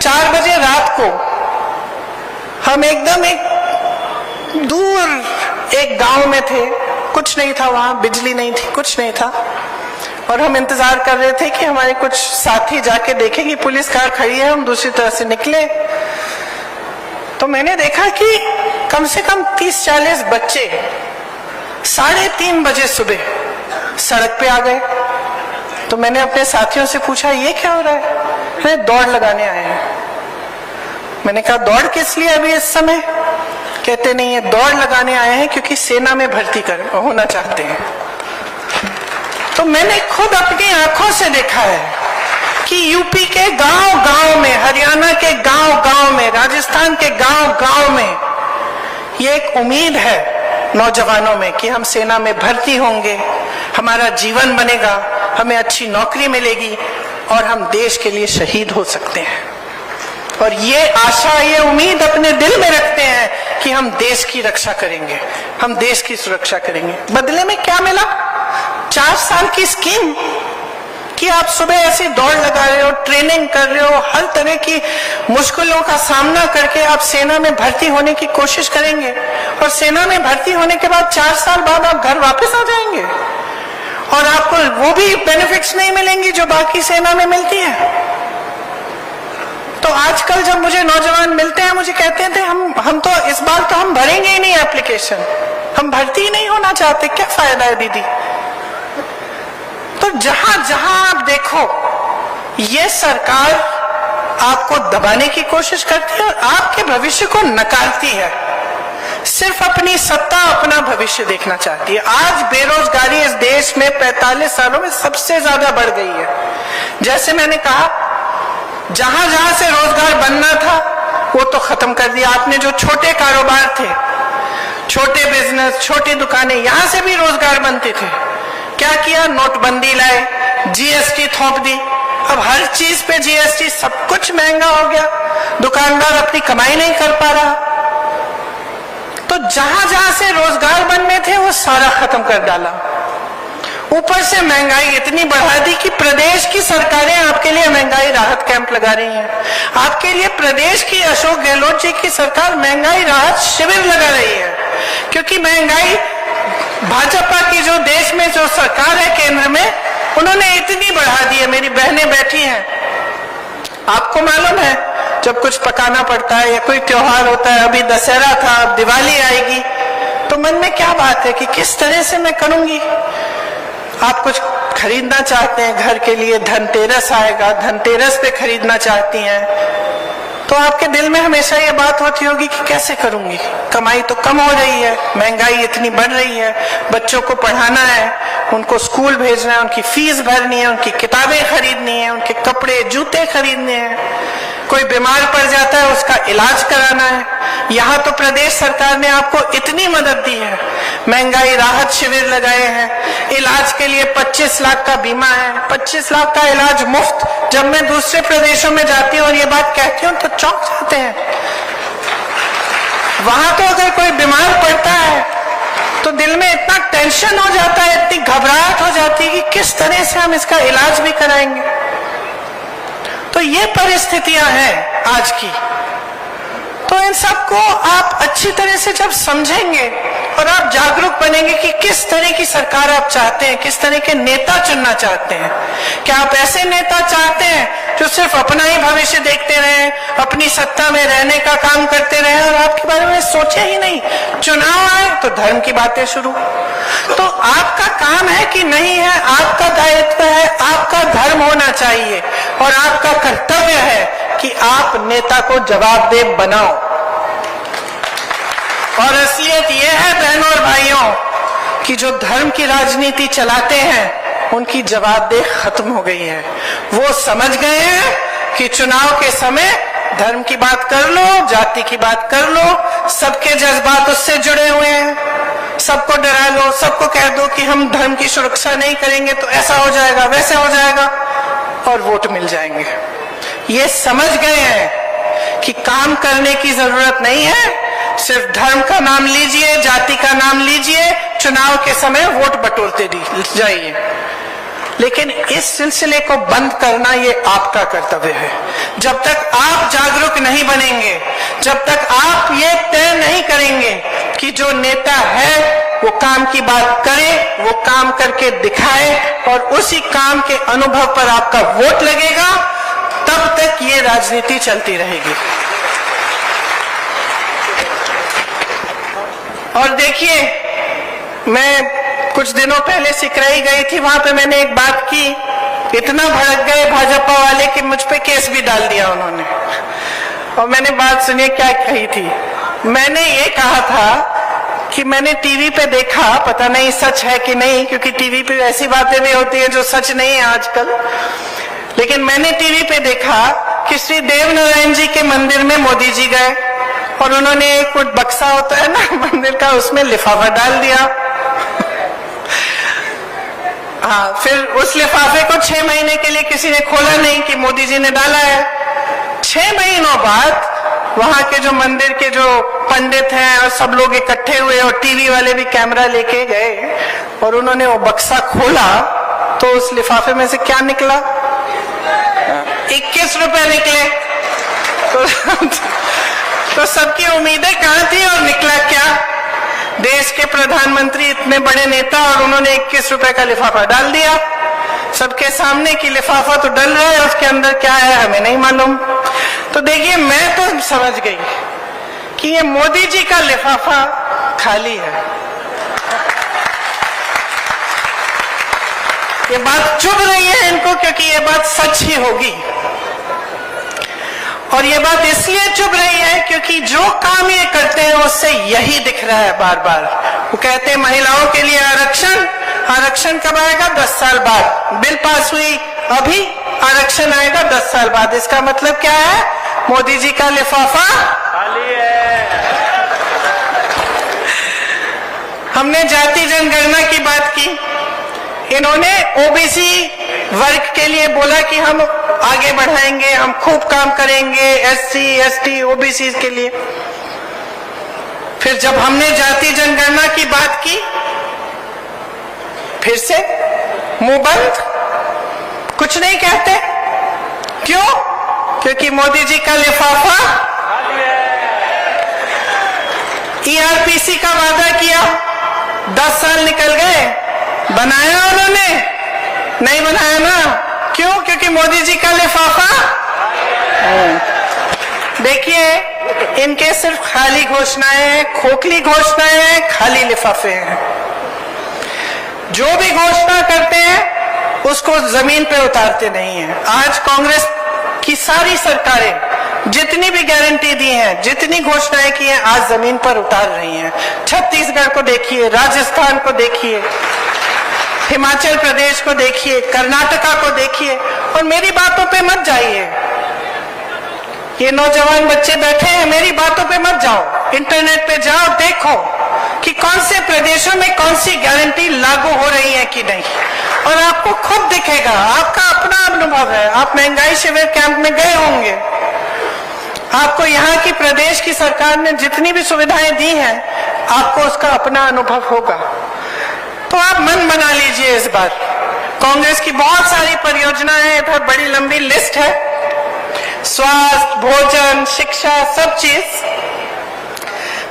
4 बजे रात को हम एकदम एक दूर एक गांव में थे, कुछ नहीं था वहां, बिजली नहीं थी, कुछ नहीं था, और हम इंतजार कर रहे थे कि हमारे कुछ साथी जाके देखें कि पुलिस कार खड़ी है। हम दूसरी तरफ से निकले तो मैंने देखा कि कम से कम 30-40 बच्चे 3:30 बजे सुबह सड़क पे आ गए। तो मैंने अपने साथियों से पूछा ये क्या हो रहा है? अरे दौड़ लगाने आए हैं। मैंने कहा दौड़ किस लिए अभी इस समय? कहते नहीं है, दौड़ लगाने आए हैं क्योंकि सेना में भर्ती होना चाहते हैं। तो मैंने खुद अपनी आंखों से देखा है कि यूपी के गांव-गांव में, हरियाणा के गांव-गांव में, राजस्थान के गांव-गांव में ये एक उम्मीद है नौजवानों में कि हम सेना में भर्ती होंगे, हमारा जीवन बनेगा, हमें अच्छी नौकरी मिलेगी और हम देश के लिए शहीद हो सकते हैं। और ये आशा, ये उम्मीद अपने दिल में रखते हैं कि हम देश की रक्षा करेंगे, हम देश की सुरक्षा करेंगे। बदले में क्या मिला? 4 साल की स्कीम कि आप सुबह ऐसी दौड़ लगा रहे हो, ट्रेनिंग कर रहे हो, हर तरह की मुश्किलों का सामना करके आप सेना में भर्ती होने की कोशिश करेंगे, और सेना में भर्ती होने के बाद 4 साल बाद आप घर वापस आ जाएंगे और आपको वो भी बेनिफिट्स नहीं मिलेंगी जो बाकी सेना में मिलती है। तो आजकल जब मुझे नौजवान मिलते हैं, मुझे कहते थे हम तो इस बार तो हम भरेंगे ही नहीं एप्लीकेशन, हम भर्ती ही नहीं होना चाहते, क्या फायदा है दीदी? तो जहां जहां आप देखो ये सरकार आपको दबाने की कोशिश करती है और आपके भविष्य को नकारती है, सिर्फ अपनी सत्ता, अपना भविष्य देखना चाहती है। आज बेरोजगारी इस देश में 45 सालों में सबसे ज्यादा बढ़ गई है। जैसे मैंने कहा, जहां जहां से रोजगार बनना था वो तो खत्म कर दिया आपने। जो छोटे कारोबार थे, छोटे बिजनेस, छोटी दुकानें, यहां से भी रोजगार बनते थे, क्या किया? नोटबंदी लाए, जीएसटी थोप दी, अब हर चीज पे जीएसटी, सब कुछ महंगा हो गया, दुकानदार अपनी कमाई नहीं कर पा रहा। तो जहां जहां से रोजगार बनने थे वो सारा खत्म कर डाला। ऊपर से महंगाई इतनी बढ़ा दी कि प्रदेश की सरकारें आपके लिए महंगाई राहत कैंप लगा रही हैं। आपके लिए प्रदेश की अशोक गहलोत जी की सरकार महंगाई राहत शिविर लगा रही है, क्योंकि महंगाई भाजपा की जो देश में जो सरकार है केंद्र में, उन्होंने इतनी बढ़ा दी है। मेरी बहनें बैठी हैं, आपको मालूम है जब कुछ पकाना पड़ता है या कोई त्योहार होता है, अभी दशहरा था, अब दिवाली आएगी, तो मन में क्या बात है कि किस तरह से मैं करूंगी। आप कुछ खरीदना चाहते हैं घर के लिए, धनतेरस आएगा, धनतेरस पे खरीदना चाहती हैं, तो आपके दिल में हमेशा ये बात होती होगी कि कैसे करूंगी, कमाई तो कम हो रही है, महंगाई इतनी बढ़ रही है, बच्चों को पढ़ाना है, उनको स्कूल भेजना है, उनकी फीस भरनी है, उनकी किताबें खरीदनी है, उनके कपड़े जूते खरीदने हैं, कोई बीमार पड़ जाता है उसका इलाज कराना है। यहाँ तो प्रदेश सरकार ने आपको इतनी मदद दी है, महंगाई राहत शिविर लगाए हैं, इलाज के लिए 25 लाख का बीमा है, 25 लाख का इलाज मुफ्त। जब मैं दूसरे प्रदेशों में जाती हूँ और ये बात कहती हूँ तो चौंक जाते हैं। वहां तो अगर कोई बीमार पड़ता है तो दिल में इतना टेंशन हो जाता है, इतनी घबराहट हो जाती है कि किस तरह से हम इसका इलाज भी कराएंगे। तो ये परिस्थितियां हैं आज की। तो इन सबको आप अच्छी तरह से जब समझेंगे और आप जागरूक बनेंगे कि किस तरह की सरकार आप चाहते हैं, किस तरह के नेता चुनना चाहते हैं। क्या आप ऐसे नेता चाहते हैं जो सिर्फ अपना ही भविष्य देखते रहें, अपनी सत्ता में रहने का काम करते रहें और आपके बारे में सोचे ही नहीं? चुनाव आए तो धर्म की बातें शुरू। तो आपका काम है कि नहीं है, आपका दायित्व है, आपका धर्म होना चाहिए और आपका कर्तव्य है कि आप नेता को जवाबदेह बनाओ। और असलियत यह है बहनों और भाइयों कि जो धर्म की राजनीति चलाते हैं उनकी जवाबदेही खत्म हो गई है। वो समझ गए हैं कि चुनाव के समय धर्म की बात कर लो, जाति की बात कर लो, सबके जज्बात उससे जुड़े हुए हैं, सबको डरा लो, सबको कह दो कि हम धर्म की सुरक्षा नहीं करेंगे तो ऐसा हो जाएगा, वैसा हो जाएगा और वोट मिल जाएंगे। ये समझ गए हैं कि काम करने की जरूरत नहीं है, सिर्फ धर्म का नाम लीजिए, जाति का नाम लीजिए, चुनाव के समय वोट बटोरते जाइए। लेकिन इस सिलसिले को बंद करना ये आपका कर्तव्य है। जब तक आप जागरूक नहीं बनेंगे, जब तक आप ये तय नहीं करेंगे कि जो नेता है वो काम की बात करे, वो काम करके दिखाए और उसी काम के अनुभव पर आपका वोट लगेगा, तब तक ये राजनीति चलती रहेगी। और देखिए, मैं कुछ दिनों पहले सिकराई गई थी, वहां पे मैंने एक बात की, इतना भड़क गए भाजपा वाले कि मुझ पे केस भी डाल दिया उन्होंने। और मैंने बात सुनिए क्या कही थी। मैंने ये कहा था कि मैंने टीवी पे देखा, पता नहीं सच है कि नहीं, क्योंकि टीवी पे ऐसी बातें भी होती हैं जो सच नहीं है आजकल, लेकिन मैंने टीवी पे देखा कि श्री देव नारायण जी के मंदिर में मोदी जी गए और उन्होंने एक बक्सा होता है ना मंदिर का, उसमें लिफाफा डाल दिया। हाँ, फिर उस लिफाफे को 6 महीने के लिए किसी ने खोला नहीं कि मोदी जी ने डाला है। 6 महीनों बाद वहां के जो मंदिर के जो पंडित हैं और सब लोग इकट्ठे हुए और टीवी वाले भी कैमरा लेके गए और उन्होंने वो बक्सा खोला तो उस लिफाफे में से क्या निकला? 21 रुपए निकले। तो सबकी उम्मीदें कहां थी और निकला क्या? देश के प्रधानमंत्री, इतने बड़े नेता, और उन्होंने 21 रुपए का लिफाफा डाल दिया सबके सामने। कि लिफाफा तो डल रहा है, उसके अंदर क्या है हमें नहीं मालूम। तो देखिए, मैं तो समझ गई कि ये मोदी जी का लिफाफा खाली है। ये बात चुभ रही है इनको, क्योंकि ये बात सच ही होगी। और ये बात इसलिए चुभ रही है क्योंकि जो काम ये करते हैं उससे यही दिख रहा है बार बार। वो कहते हैं महिलाओं के लिए आरक्षण, आरक्षण कब आएगा? 10 साल बाद। बिल पास हुई अभी, आरक्षण आएगा 10 साल बाद। इसका मतलब क्या है? मोदी जी का लिफाफा खाली है। हमने जाति जनगणना की बात की, इन्होंने ओबीसी वर्ग के लिए बोला कि हम आगे बढ़ाएंगे, हम खूब काम करेंगे एससी, एसटी, ओबीसी के लिए। फिर जब हमने जाति जनगणना की बात की, फिर से मुंह बंद, कुछ नहीं कहते। क्यों? क्योंकि मोदी जी का लिफाफा ईआरपीसी का वादा किया, 10 साल निकल गए, बनाया उन्होंने? नहीं बनाया ना। क्यों? क्योंकि मोदी जी का लिफाफा। देखिए, इनके सिर्फ खाली घोषणाएं हैं, खोखली घोषणाएं हैं, खाली लिफाफे हैं। जो भी घोषणा करते हैं उसको जमीन पे उतारते नहीं हैं। आज कांग्रेस की सारी सरकारें जितनी भी गारंटी दी हैं, जितनी घोषणाएं की हैं, आज जमीन पर उतार रही हैं। छत्तीसगढ़ को देखिए, राजस्थान को देखिए, हिमाचल प्रदेश को देखिए, कर्नाटका को देखिए। और मेरी बातों पे मत जाइए, ये नौजवान बच्चे बैठे हैं, मेरी बातों पे मत जाओ, इंटरनेट पे जाओ, देखो कि कौन से प्रदेशों में कौन सी गारंटी लागू हो रही है कि नहीं, और आपको खुद दिखेगा। आपका अपना अनुभव है, आप महंगाई शिविर कैंप में गए होंगे, आपको यहाँ की प्रदेश की सरकार ने जितनी भी सुविधाएं दी हैं, आपको उसका अपना अनुभव होगा। तो आप मन बना लीजिए इस बार। कांग्रेस की बहुत सारी परियोजनाएं हैं, इधर बड़ी लंबी लिस्ट है, स्वास्थ्य, भोजन, शिक्षा, सब चीज।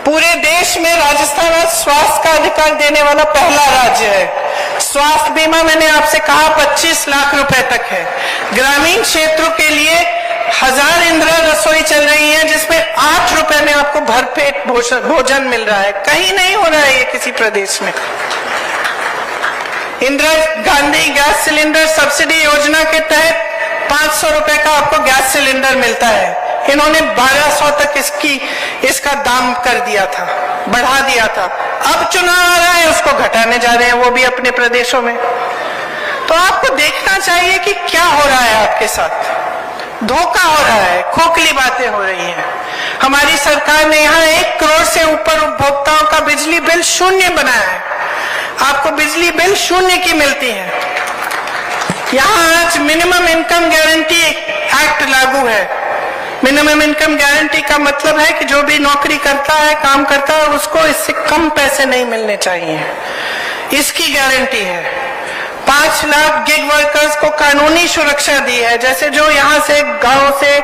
पूरे देश में राजस्थान आज स्वास्थ्य का अधिकार देने वाला पहला राज्य है। स्वास्थ्य बीमा मैंने आपसे कहा 25 लाख रुपए तक है। ग्रामीण क्षेत्रों के लिए 1000 इंदिरा रसोई चल रही है, जिसमें 8 रुपए में आपको भरपेट भोजन मिल रहा है। कहीं नहीं हो रहा है ये किसी प्रदेश में। Indira Gandhi gas cylinder subsidy योजना के तहत 500 रुपए का आपको गैस सिलेंडर मिलता है। इन्होंने 1200 तक इसका दाम कर दिया था, बढ़ा दिया था। अब चुनाव आ रहा है, उसको घटाने जा रहे हैं, वो भी अपने प्रदेशों में। तो आपको देखना चाहिए कि क्या हो रहा है आपके साथ। धोखा हो रहा है, खोखली बातें हो रही हैं। हमारी सरकार ने यहाँ 1 करोड़ से ऊपर उपभोक्ताओं का बिजली बिल शून्य बनाया है। आपको बिजली बिल शून्य की मिलती है। यहाँ आज मिनिमम इनकम गारंटी एक्ट लागू है। मिनिमम इनकम गारंटी का मतलब है कि जो भी नौकरी करता है, काम करता है, उसको इससे कम पैसे नहीं मिलने चाहिए, इसकी गारंटी है। 5 लाख गिग वर्कर्स को कानूनी सुरक्षा दी है। जैसे जो यहाँ से गांव से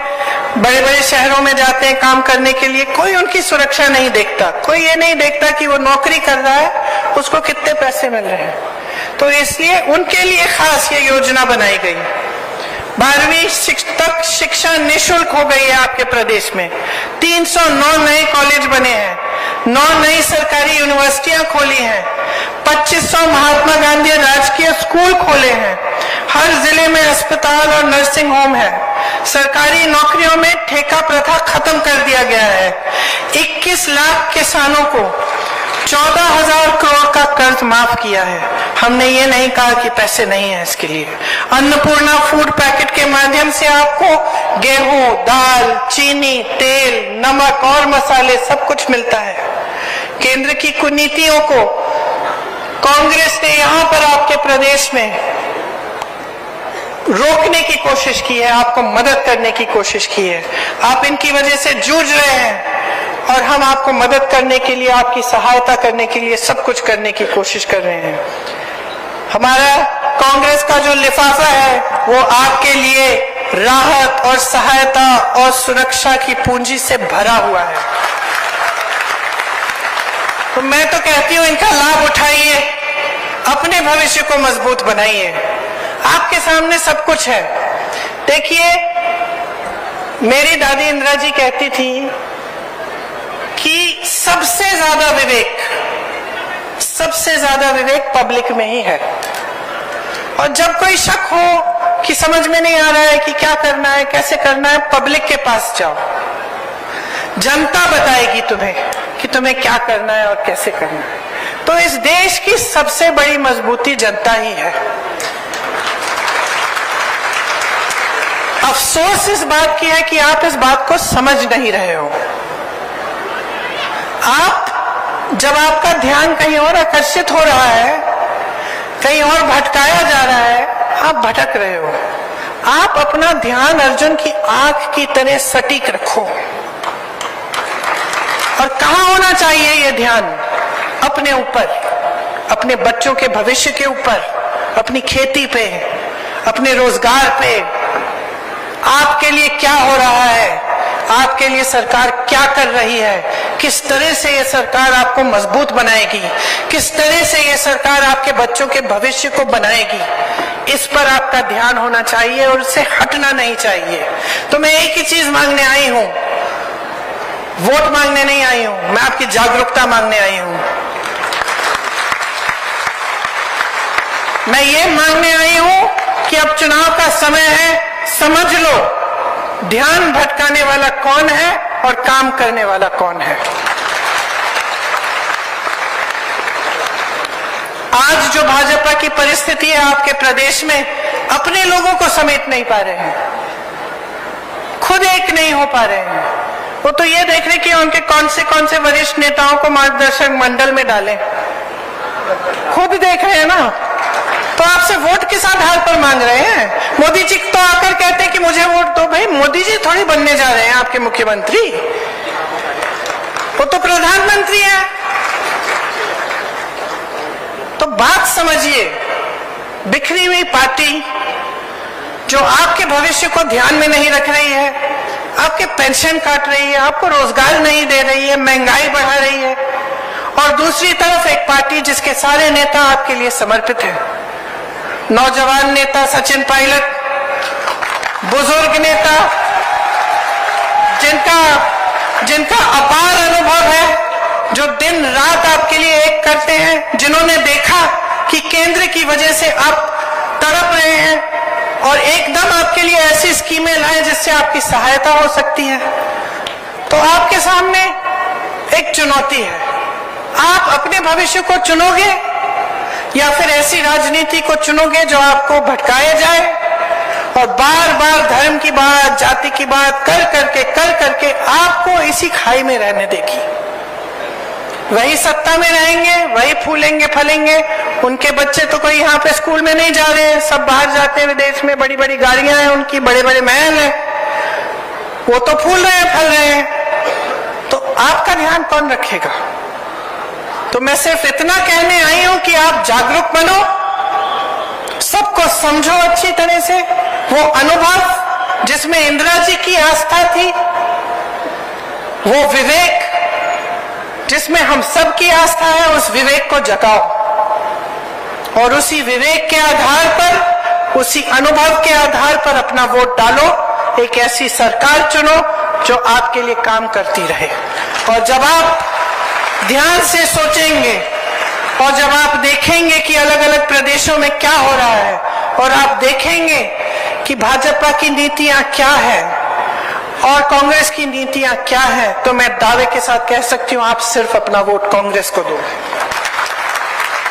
बड़े बड़े शहरों में जाते हैं काम करने के लिए, कोई उनकी सुरक्षा नहीं देखता, कोई ये नहीं देखता कि वो नौकरी कर रहा है उसको कितने पैसे मिल रहे हैं। तो इसलिए उनके लिए खास ये योजना बनाई गई। 12वीं तक शिक्षा निःशुल्क हो गई है आपके प्रदेश में। 309 नए कॉलेज बने हैं, 9 नई सरकारी यूनिवर्सिटियां खोली हैं, 2500 महात्मा गांधी राजकीय स्कूल खोले हैं, हर जिले में अस्पताल और नर्सिंग होम है, सरकारी नौकरियों में ठेका प्रथा खत्म कर दिया गया है, 21 लाख किसानों को 14,000 करोड़ का कर्ज माफ किया है। हमने ये नहीं कहा कि पैसे नहीं है इसके लिए। अन्नपूर्णा फूड पैकेट के माध्यम से आपको गेहूं, दाल, चीनी, तेल, नमक और मसाले सब कुछ मिलता है। केंद्र की कुनीतियों को कांग्रेस ने यहाँ पर आपके प्रदेश में रोकने की कोशिश की है, आपको मदद करने की कोशिश की है। आप इनकी वजह से जूझ रहे हैं और हम आपको मदद करने के लिए, आपकी सहायता करने के लिए सब कुछ करने की कोशिश कर रहे हैं। हमारा कांग्रेस का जो लिफाफा है वो आपके लिए राहत और सहायता और सुरक्षा की पूंजी से भरा हुआ है। तो मैं तो कहती हूं इनका लाभ उठाइए, अपने भविष्य को मजबूत बनाइए। आपके सामने सब कुछ है। देखिए, मेरी दादी इंदिरा जी कहती थी कि सबसे ज्यादा विवेक पब्लिक में ही है। और जब कोई शक हो कि समझ में नहीं आ रहा है कि क्या करना है, कैसे करना है, पब्लिक के पास जाओ, जनता बताएगी तुम्हें कि तुम्हें क्या करना है और कैसे करना है। तो इस देश की सबसे बड़ी मजबूती जनता ही है। अफसोस इस बात की है कि आप इस बात को समझ नहीं रहे हो। जब आपका ध्यान कहीं और आकर्षित हो रहा है, कहीं और भटकाया जा रहा है, आप भटक रहे हो। आप अपना ध्यान अर्जुन की आंख की तरह सटीक रखो। और कहाँ होना चाहिए ये ध्यान? अपने ऊपर, अपने बच्चों के भविष्य के ऊपर, अपनी खेती पे, अपने रोजगार पे। आपके लिए क्या हो रहा है, आपके लिए सरकार क्या कर रही है, किस तरह से ये सरकार आपको मजबूत बनाएगी, किस तरह से ये सरकार आपके बच्चों के भविष्य को बनाएगी, इस पर आपका ध्यान होना चाहिए और इससे हटना नहीं चाहिए। तो मैं एक ही चीज मांगने आई हूं, वोट मांगने नहीं आई हूं, मैं आपकी जागरूकता मांगने आई हूं। मैं ये मांगने आई हूं कि अब चुनाव का समय है, समझ लो ध्यान भटकाने वाला कौन है और काम करने वाला कौन है। आज जो भाजपा की परिस्थिति है आपके प्रदेश में, अपने लोगों को समेट नहीं पा रहे हैं, खुद एक नहीं हो पा रहे हैं। वो तो ये देख रहे कि उनके कौन से वरिष्ठ नेताओं को मार्गदर्शक मंडल में डालें, खुद देख रहे हैं ना। तो आपसे वोट किस आधार पर मांग रहे हैं? मोदी जी तो आकर कहते हैं कि मुझे वोट दो। भाई, मोदी जी थोड़ी बनने जा रहे हैं आपके मुख्यमंत्री, वो तो प्रधानमंत्री है। तो बात समझिए, बिखरी हुई पार्टी जो आपके भविष्य को ध्यान में नहीं रख रही है, आपके पेंशन काट रही है, आपको रोजगार नहीं दे रही है, महंगाई बढ़ा रही है, और दूसरी तरफ एक पार्टी जिसके सारे नेता आपके लिए समर्पित हैं। नौजवान नेता सचिन पायलट, बुजुर्ग नेता जिनका अपार अनुभव है, जो दिन रात आपके लिए एक करते हैं, जिन्होंने देखा कि केंद्र की वजह से आप तड़प रहे हैं और एकदम आपके लिए ऐसी स्कीमें लाए जिससे आपकी सहायता हो सकती है। तो आपके सामने एक चुनौती है, आप अपने भविष्य को चुनोगे या फिर ऐसी राजनीति को चुनोगे जो आपको भटकाया जाए और बार बार धर्म की बात, जाति की बात कर करके आपको इसी खाई में रहने देगी। वही सत्ता में रहेंगे, वही फूलेंगे फलेंगे। उनके बच्चे तो कोई यहाँ पे स्कूल में नहीं जा रहे हैं, सब बाहर जाते हैं विदेश में, बड़ी बड़ी गाड़ियां हैं उनकी, बड़े बड़े महल हैं। वो तो फूल रहे हैं, फल रहे हैं, तो आपका ध्यान कौन रखेगा? तो मैं सिर्फ इतना कहने आई हूं कि आप जागरूक बनो, सबको समझो अच्छी तरह से। वो अनुभव जिसमें इंदिरा जी की आस्था थी, वो विवेक जिसमें हम सब की आस्था है, उस विवेक को जगाओ और उसी विवेक के आधार पर, उसी अनुभव के आधार पर अपना वोट डालो। एक ऐसी सरकार चुनो जो आपके लिए काम करती रहे। और जब आप ध्यान से सोचेंगे और जब आप देखेंगे कि अलग अलग प्रदेशों में क्या हो रहा है और आप देखेंगे कि भाजपा की नीतियां क्या है और कांग्रेस की नीतियां क्या है, तो मैं दावे के साथ कह सकती हूं आप सिर्फ अपना वोट कांग्रेस को दोगे,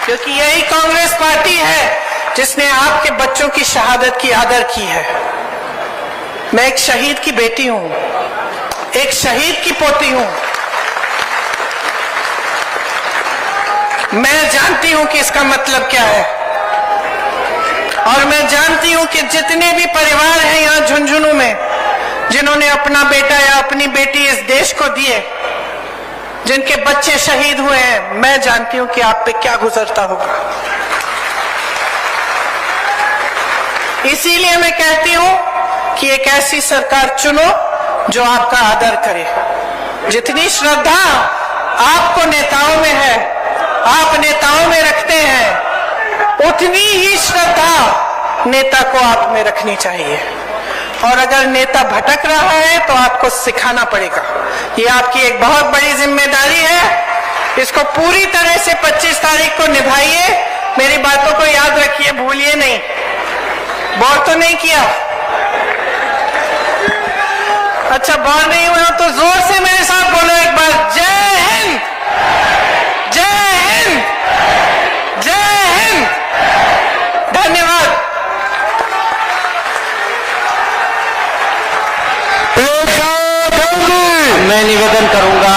क्योंकि यही कांग्रेस पार्टी है जिसने आपके बच्चों की शहादत की आदर की है। मैं एक शहीद की बेटी हूं, एक शहीद की पोती हूं। मैं जानती हूं कि इसका मतलब क्या है और मैं जानती हूं कि जितने भी परिवार हैं यहां झुंझुनू में, जिन्होंने अपना बेटा या अपनी बेटी इस देश को दिए, जिनके बच्चे शहीद हुए हैं, मैं जानती हूं कि आप पे क्या गुजरता होगा। इसीलिए मैं कहती हूं कि एक ऐसी सरकार चुनो जो आपका आदर करे। जितनी श्रद्धा आपको नेताओं में है, आप नेताओं में रखते हैं, उतनी ही श्रद्धा नेता को आप में रखनी चाहिए। और अगर नेता भटक रहा है तो आपको सिखाना पड़ेगा। ये आपकी एक बहुत बड़ी जिम्मेदारी है, इसको पूरी तरह से 25 तारीख को निभाइए। मेरी बातों को याद रखिए, भूलिए नहीं। बोर तो नहीं किया? अच्छा, बोर नहीं हुआ तो जोर से मेरे साथ बोलो एक बार, जय हिंद, जय हिंद, जय हिंद। धन्यवाद। मैं निवेदन करूंगा,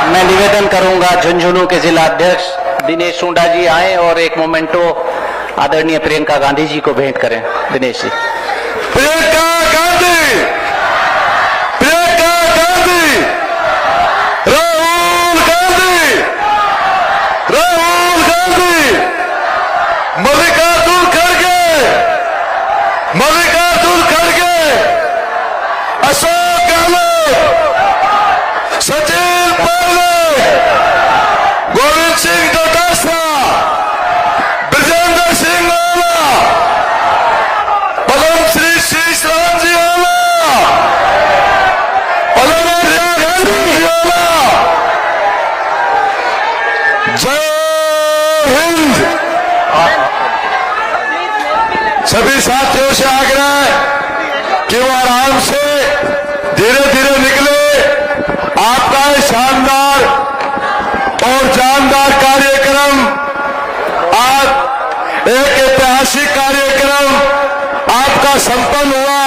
मैं निवेदन करूंगा झुंझुनू के जिला अध्यक्ष दिनेश सुंडा जी आए और एक मोमेंटो आदरणीय प्रियंका गांधी जी को भेंट करें। दिनेश जी। प्रियंका गांधी, प्रियंका गांधी, राहुल गांधी, राहुल गांधी, मल्लिकार्जुन खड़गे, मल्लिकार्जुन खड़गे, अशोक गहलोत, सचिन पायलट, गोविंद सिंह डोटासरा, ब्रजेंद्र सिंह आला, पदम श्री शीश राम जी आला, पदम गांधी जी आला। जय हिंद। सभी साथियों से आग्रह है कि वो आराम से धीरे धीरे निकले। आपका शानदार और जानदार कार्यक्रम, आज एक ऐतिहासिक कार्यक्रम आपका संपन्न हुआ।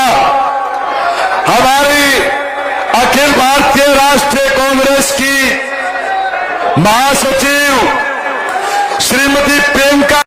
हमारी अखिल भारतीय राष्ट्रीय कांग्रेस की महासचिव श्रीमती प्रियंका